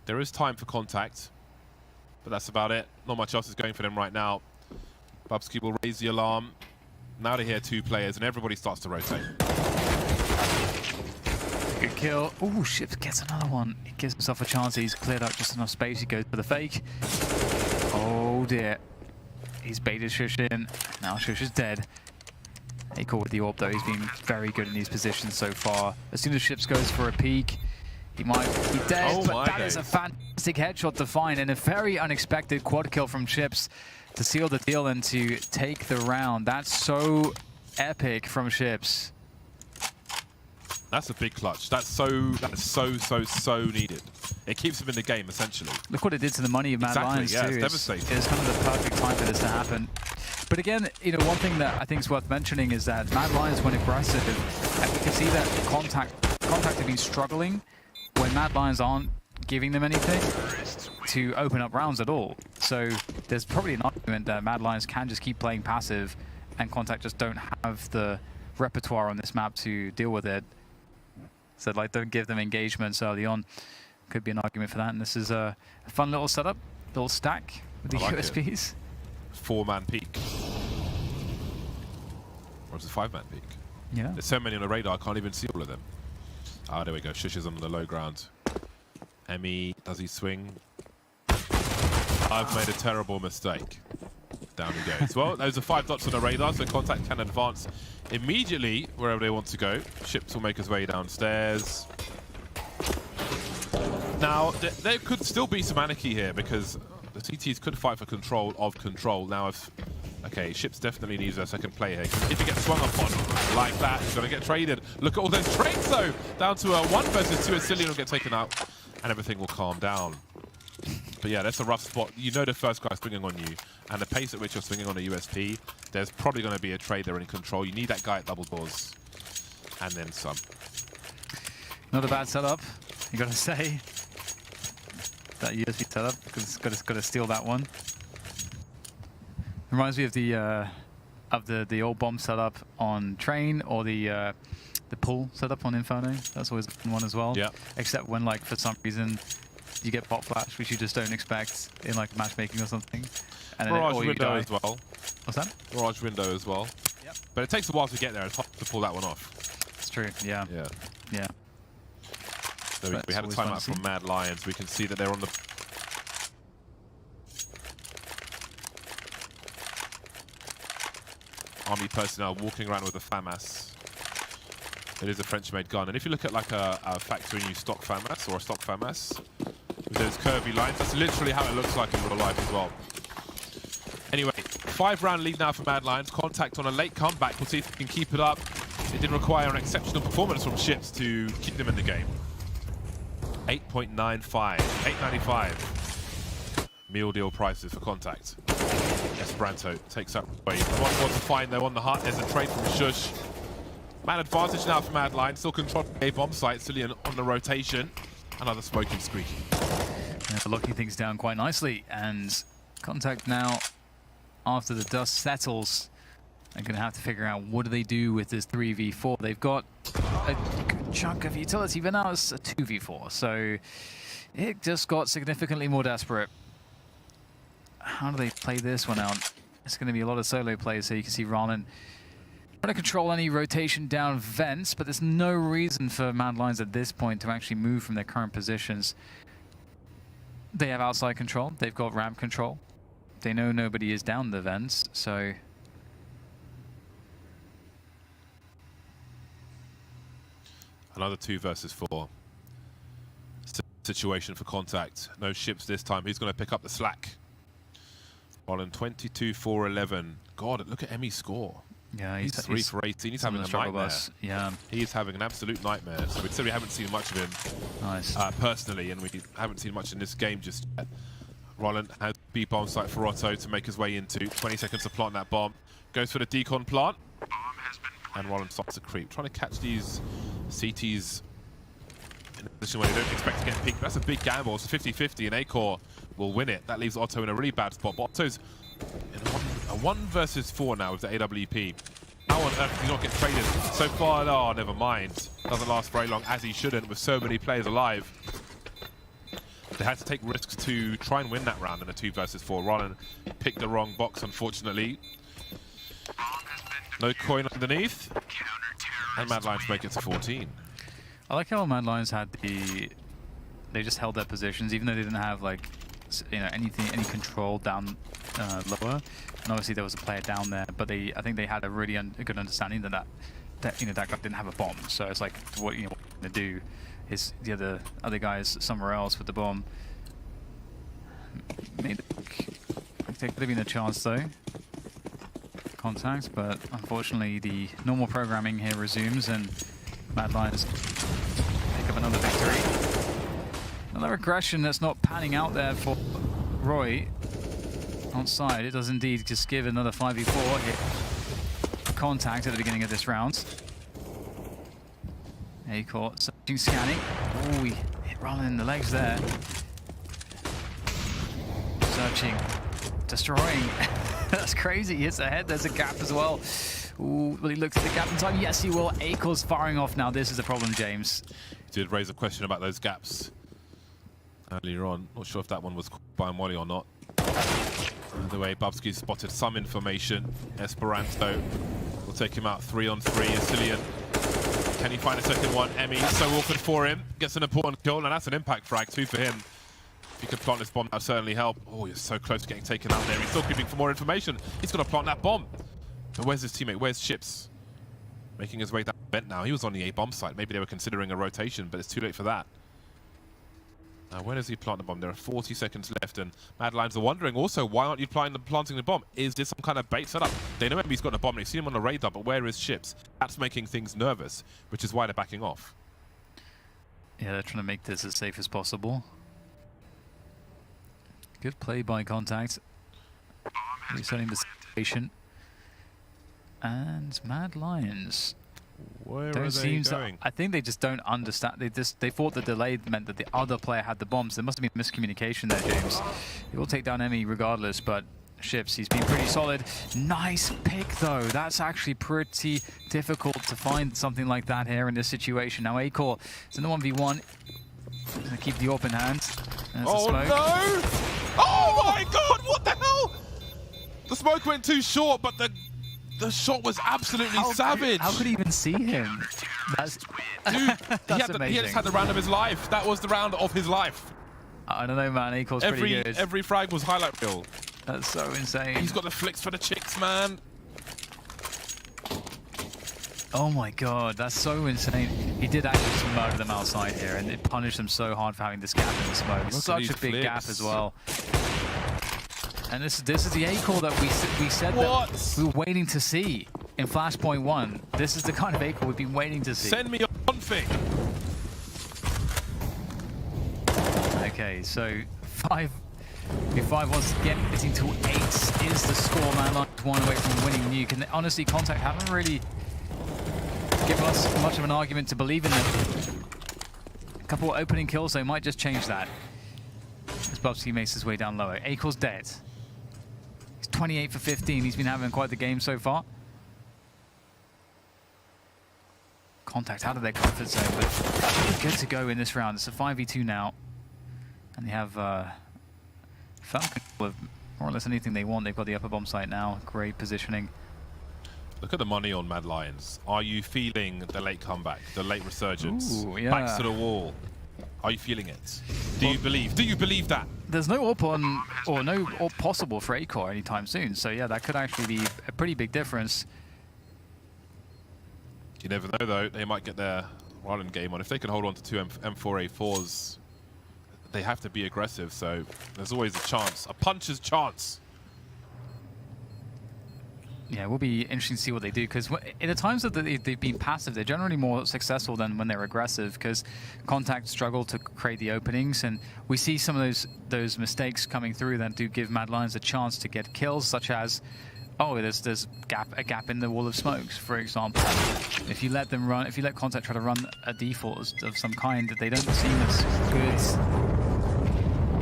There is time for c0ntact, but that's about it. Not much else is going for them right now. Buffsky will raise the alarm. Now they hear 2 players, and everybody starts to rotate. Good kill. Oh, Ships gets another one. He gives himself a chance. He's cleared up just enough space. He goes for the fake. Oh dear. He's baited Shush in. Now Shush is dead. Acor with the AWP though, he's been very good in these positions so far. As soon as Ships goes for a peek, he might be dead, but that is a fantastic headshot to find, and a very unexpected quad kill from Ships to seal the deal and to take the round. That's so epic from Ships. That's a big clutch. That's so needed. It keeps him in the game, essentially. Look what it did to the money of Mad Lions, yeah, too. It's devastating. It's kind of the perfect time for this to happen. But again, you know, one thing that I think is worth mentioning is that Mad Lions went aggressive, and we can see that Contact have been struggling when Mad Lions aren't giving them anything to open up rounds at all. So there's probably an argument that Mad Lions can just keep playing passive, and Contact just don't have the repertoire on this map to deal with it. So like, don't give them engagements early on. Could be an argument for that. And this is a fun little setup, little stack with the USPs. 4-man peak. Or it's a 5-man peak. Yeah. There's so many on the radar, I can't even see all of them. Ah, there we go. Shush is on the low ground. Emmy, does he swing? I've made a terrible mistake. Down he goes. Well, those are 5 dots on the radar, so Contact can advance immediately wherever they want to go. Ships will make his way downstairs. Now, there could still be some anarchy here because the CTs could fight for control of control. Now, if... Okay, Ships definitely needs a second play here. If he gets swung upon like that, he's going to get traded. Look at all those trades, though! Down to a 1 versus 2, and c0ntact will get taken out, and everything will calm down. But yeah, that's a rough spot. You know the first guy's swinging on you, and the pace at which you're swinging on a USP, there's probably going to be a trade there in control. You need that guy at double doors, and then some. Not a bad setup, you got to say. That USP setup, because got to steal that one. Reminds me of the old bomb setup on Train, or the pull setup on Inferno. That's always a fun one as well. Yeah. Except when, like, for some reason you get pop flash, which you just don't expect in like matchmaking or something. And Mirage then, window as well. What's that? Mirage window as well. Yep. But it takes a while to get there. It's hard to pull that one off. It's true. Yeah. Yeah. Yeah. So we had a timeout from Mad Lions. We can see that they're on the... Army personnel walking around with a FAMAS. It is a French-made gun. And if you look at like a factory new stock FAMAS, or a stock FAMAS, with those curvy lines, that's literally how it looks like in real life as well. Anyway, 5-round lead now for Mad Lions. Contact on a late comeback. We'll see if they can keep it up. It did require an exceptional performance from Ships to keep them in the game. 8.95, 8.95. Meal deal prices for Contact. Esperanto takes up away. One more to find though on the hut. There's a trade from Shush. Man advantage now for Mad Lions. Still controlling a bomb site. c0ntact on the rotation. Another smoking squeaky. Yeah, locking things down quite nicely. And Contact now, after the dust settles, they're going to have to figure out what do they do with this 3v4. They've got a good chunk of utility, but now it's a 2v4. So it just got significantly more desperate. How do they play this one out? It's going to be a lot of solo plays, so you can see Ramen trying to control any rotation down vents, but there's no reason for Mad Lions at this point to actually move from their current positions. They have outside control, they've got ramp control. They know nobody is down the vents, so... Another 2 versus 4. Situation for Contact. No Ships this time. Who's going to pick up the slack? Roland 22-4-11. God, look at Emmy's score. Yeah, he's 3 for 18. He's having a nightmare. Bus. Yeah, he's having an absolute nightmare. So we'd say we haven't seen much of him personally, and we haven't seen much in this game just yet. Roland has B bomb site for Otto to make his way into. 20 seconds to plant that bomb. Goes for the decon plant. And Roland starts to creep. Trying to catch these CTs in a position where they don't expect to get peaked. That's a big gamble. It's 50-50, and Acor will win it. That leaves Otto in a really bad spot. But Otto's in a 1 versus 4 now with the AWP. How on earth did he not get traded so far? Oh, never mind. Doesn't last very long, as he shouldn't, with so many players alive. They had to take risks to try and win that round in a 2 versus 4. Roland picked the wrong box, unfortunately. No coin underneath. And Mad Lions make it to 14. I like how Mad Lions had they just held their positions, even though they didn't have like any control down lower. And obviously there was a player down there, but I think they had a really a good understanding that that guy didn't have a bomb. So it's like what what we're gonna do is the other guys somewhere else with the bomb. Maybe there could have been a chance though. c0ntact, but unfortunately the normal programming here resumes and Mad Lions pick up another victory. Another aggression that's not panning out there for Roy on side. It does indeed just give another 5v4 hit c0ntact at the beginning of this round. a0r searching, scanning. Oh, he hit Rollin in the legs there. Searching, destroying. That's crazy. He hits the head. There's a gap as well. Ooh, will he look at the gap in time? Yes, he will. a0r's firing off now. This is the problem, James. Did raise a question about those gaps earlier on. Not sure if that one was by Molly or not. The way Bubsky spotted some information. Esperanto will take him out 3-on-3. Asilian. Can he find a second one? Emmy, so awkward for him. Gets an important kill, and that's an impact frag too for him. If he could plant this bomb, that would certainly help. Oh, he's so close to getting taken out there. He's still creeping for more information. He's going to plant that bomb. But where's his teammate? Where's Chips? Making his way down the vent now. He was on the A-bomb site. Maybe they were considering a rotation, but it's too late for that. Now, when does he plant the bomb? There are 40 seconds left, and Mad Lions are wondering also, why aren't you planting the bomb? Is this some kind of bait setup? They know maybe he's got a bomb. They've seen him on the radar, but where is Chips? That's making things nervous, which is why they're backing off. Yeah, they're trying to make this as safe as possible. Good play by c0ntact. Resetting the situation. And Mad Lions. Where are they going? I think they just don't understand. They thought the delay meant that the other player had the bombs. There must have been miscommunication there, James. He will take down Emmy regardless, but Ships, he's been pretty solid. Nice pick though. That's actually pretty difficult to find something like that here in this situation. Now a0r is in the 1v1. He's gonna keep the AWP in hand. There's the smoke. No! Oh my god, what the hell? The smoke went too short, but the shot was absolutely savage. How could he even see him? That's, dude, that's he just had the round of his life. That was the round of his life. I don't know, man. a0r's pretty good. Every frag was highlight reel. That's so insane. He's got the flicks for the chicks, man. Oh my god, that's so insane. He did actually murder them outside here, and it punished them so hard for having this gap in the smoke. It's such a big gap as well. And this is the a0r that we said that we were waiting to see in Flashpoint 1. This is the kind of a0r we've been waiting to see. Send me your config. Okay, so 5 once again, getting to 8 is the score. Man, like 1 away from winning Nuke. And honestly, c0ntact haven't really given us much of an argument to believe in them. A couple of opening kills, they might just change that. As Bubsky makes his way down lower. a0r's dead. 28 for 15. He's been having quite the game so far. c0ntact out of their comfort zone, but good to go in this round. It's a 5v2 now. And they have Falcon with more or less anything they want. They've got the upper bomb site now. Great positioning. Look at the money on Mad Lions. Are you feeling the late comeback, the late resurgence? Ooh, yeah. Backs to the wall. Are you feeling it? Do you believe that? There's no AWP on, or no AWP possible for a0r anytime soon. So yeah, that could actually be a pretty big difference. You never know though. They might get their Rollin game on. If they can hold on to 2 M4A4s, they have to be aggressive. So there's always a chance, a puncher's chance. Yeah, it will be interesting to see what they do, because in the times that they've been passive, they're generally more successful than when they're aggressive, because c0ntact struggle to create the openings, and we see some of those mistakes coming through that do give Mad Lions a chance to get kills, such as, oh, there's a gap in the wall of smokes, for example. If you let them run, if you let c0ntact try to run a default of some kind, they don't seem as good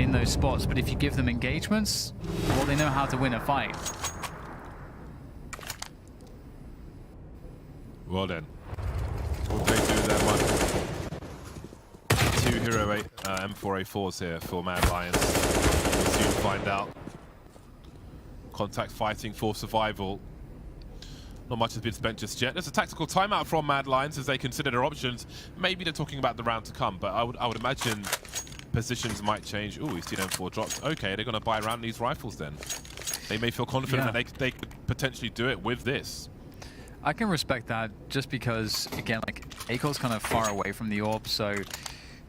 in those spots, but if you give them engagements, well, they know how to win a fight. Well then, what do they do with their money? 2 Hero M4A4s here for Mad Lions. We'll soon find out. c0ntact fighting for survival. Not much has been spent just yet. There's a tactical timeout from Mad Lions as they consider their options. Maybe they're talking about the round to come, but I would imagine positions might change. Ooh, we see them 4 drops. Okay, they're going to buy around these rifles then. They may feel confident that they could potentially do it with this. I can respect that just because, again, like, Akor's kind of far away from the orb, so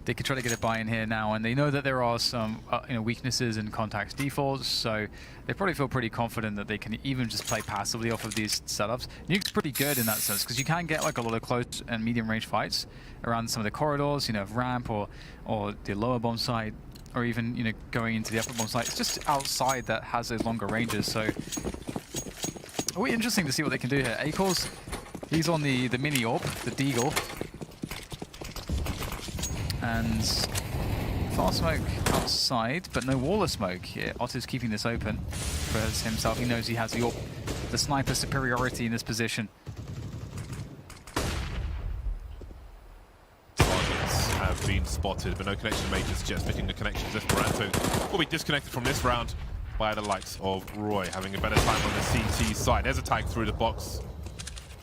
they could try to get a buy-in here now, and they know that there are some weaknesses in c0ntact's defaults, so they probably feel pretty confident that they can even just play passively off of these setups. Nuke's pretty good in that sense, because you can get like a lot of close and medium-range fights around some of the corridors, ramp or the lower bomb site, or even, going into the upper bomb site. It's just outside that has those longer ranges, so it'll be interesting to see what they can do here. Akor's, he's on the mini orb, the Deagle. And fast smoke outside, but no wall of smoke here. Otto's keeping this open for himself. He knows he has the sniper superiority in this position. Targets have been spotted, but no connection made just yet. Speaking of connections, Esperanto will be disconnected from this round by the likes of Roy, having a better time on the CT side. There's a tag through the box.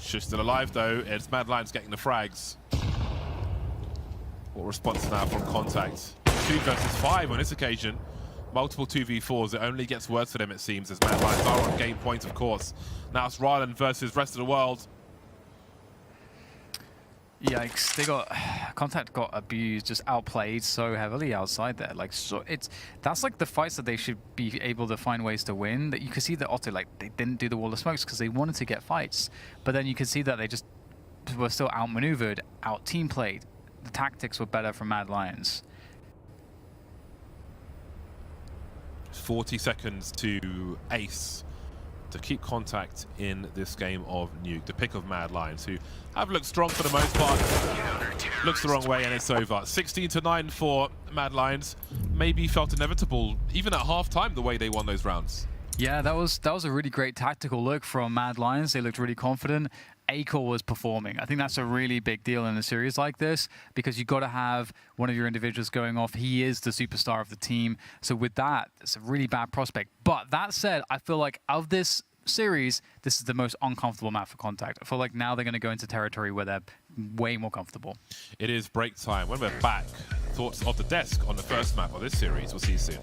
Shush still alive though. It's Mad Lions getting the frags. What response now from c0ntact? 2 versus 5 on this occasion. Multiple 2v4s. It only gets worse for them, it seems, as Mad Lions are on game point, of course. Now it's Ryland versus rest of the world. Yikes! c0ntact got abused, just outplayed so heavily outside there. That's like the fights that they should be able to find ways to win. That you could see that Otto, they didn't do the wall of smokes because they wanted to get fights, but then you could see that they just were still outmaneuvered, out team played. The tactics were better from Mad Lions. 40 seconds to ace to keep c0ntact in this game of Nuke. The pick of Mad Lions, who have looked strong for the most part. Looks the wrong way and it's over. 16-9 for Mad Lions. Maybe felt inevitable, even at half-time, the way they won those rounds. Yeah, that was a really great tactical look from Mad Lions. They looked really confident. Akor was performing. I think that's a really big deal in a series like this, because you've got to have one of your individuals going off. He is the superstar of the team. So with that, it's a really bad prospect. But that said, I feel like of this series, this is the most uncomfortable map for c0ntact. I feel like now they're going to go into territory where they're way more comfortable. It is break time. When we're back, thoughts of the desk on the first map of this series. We'll see you soon.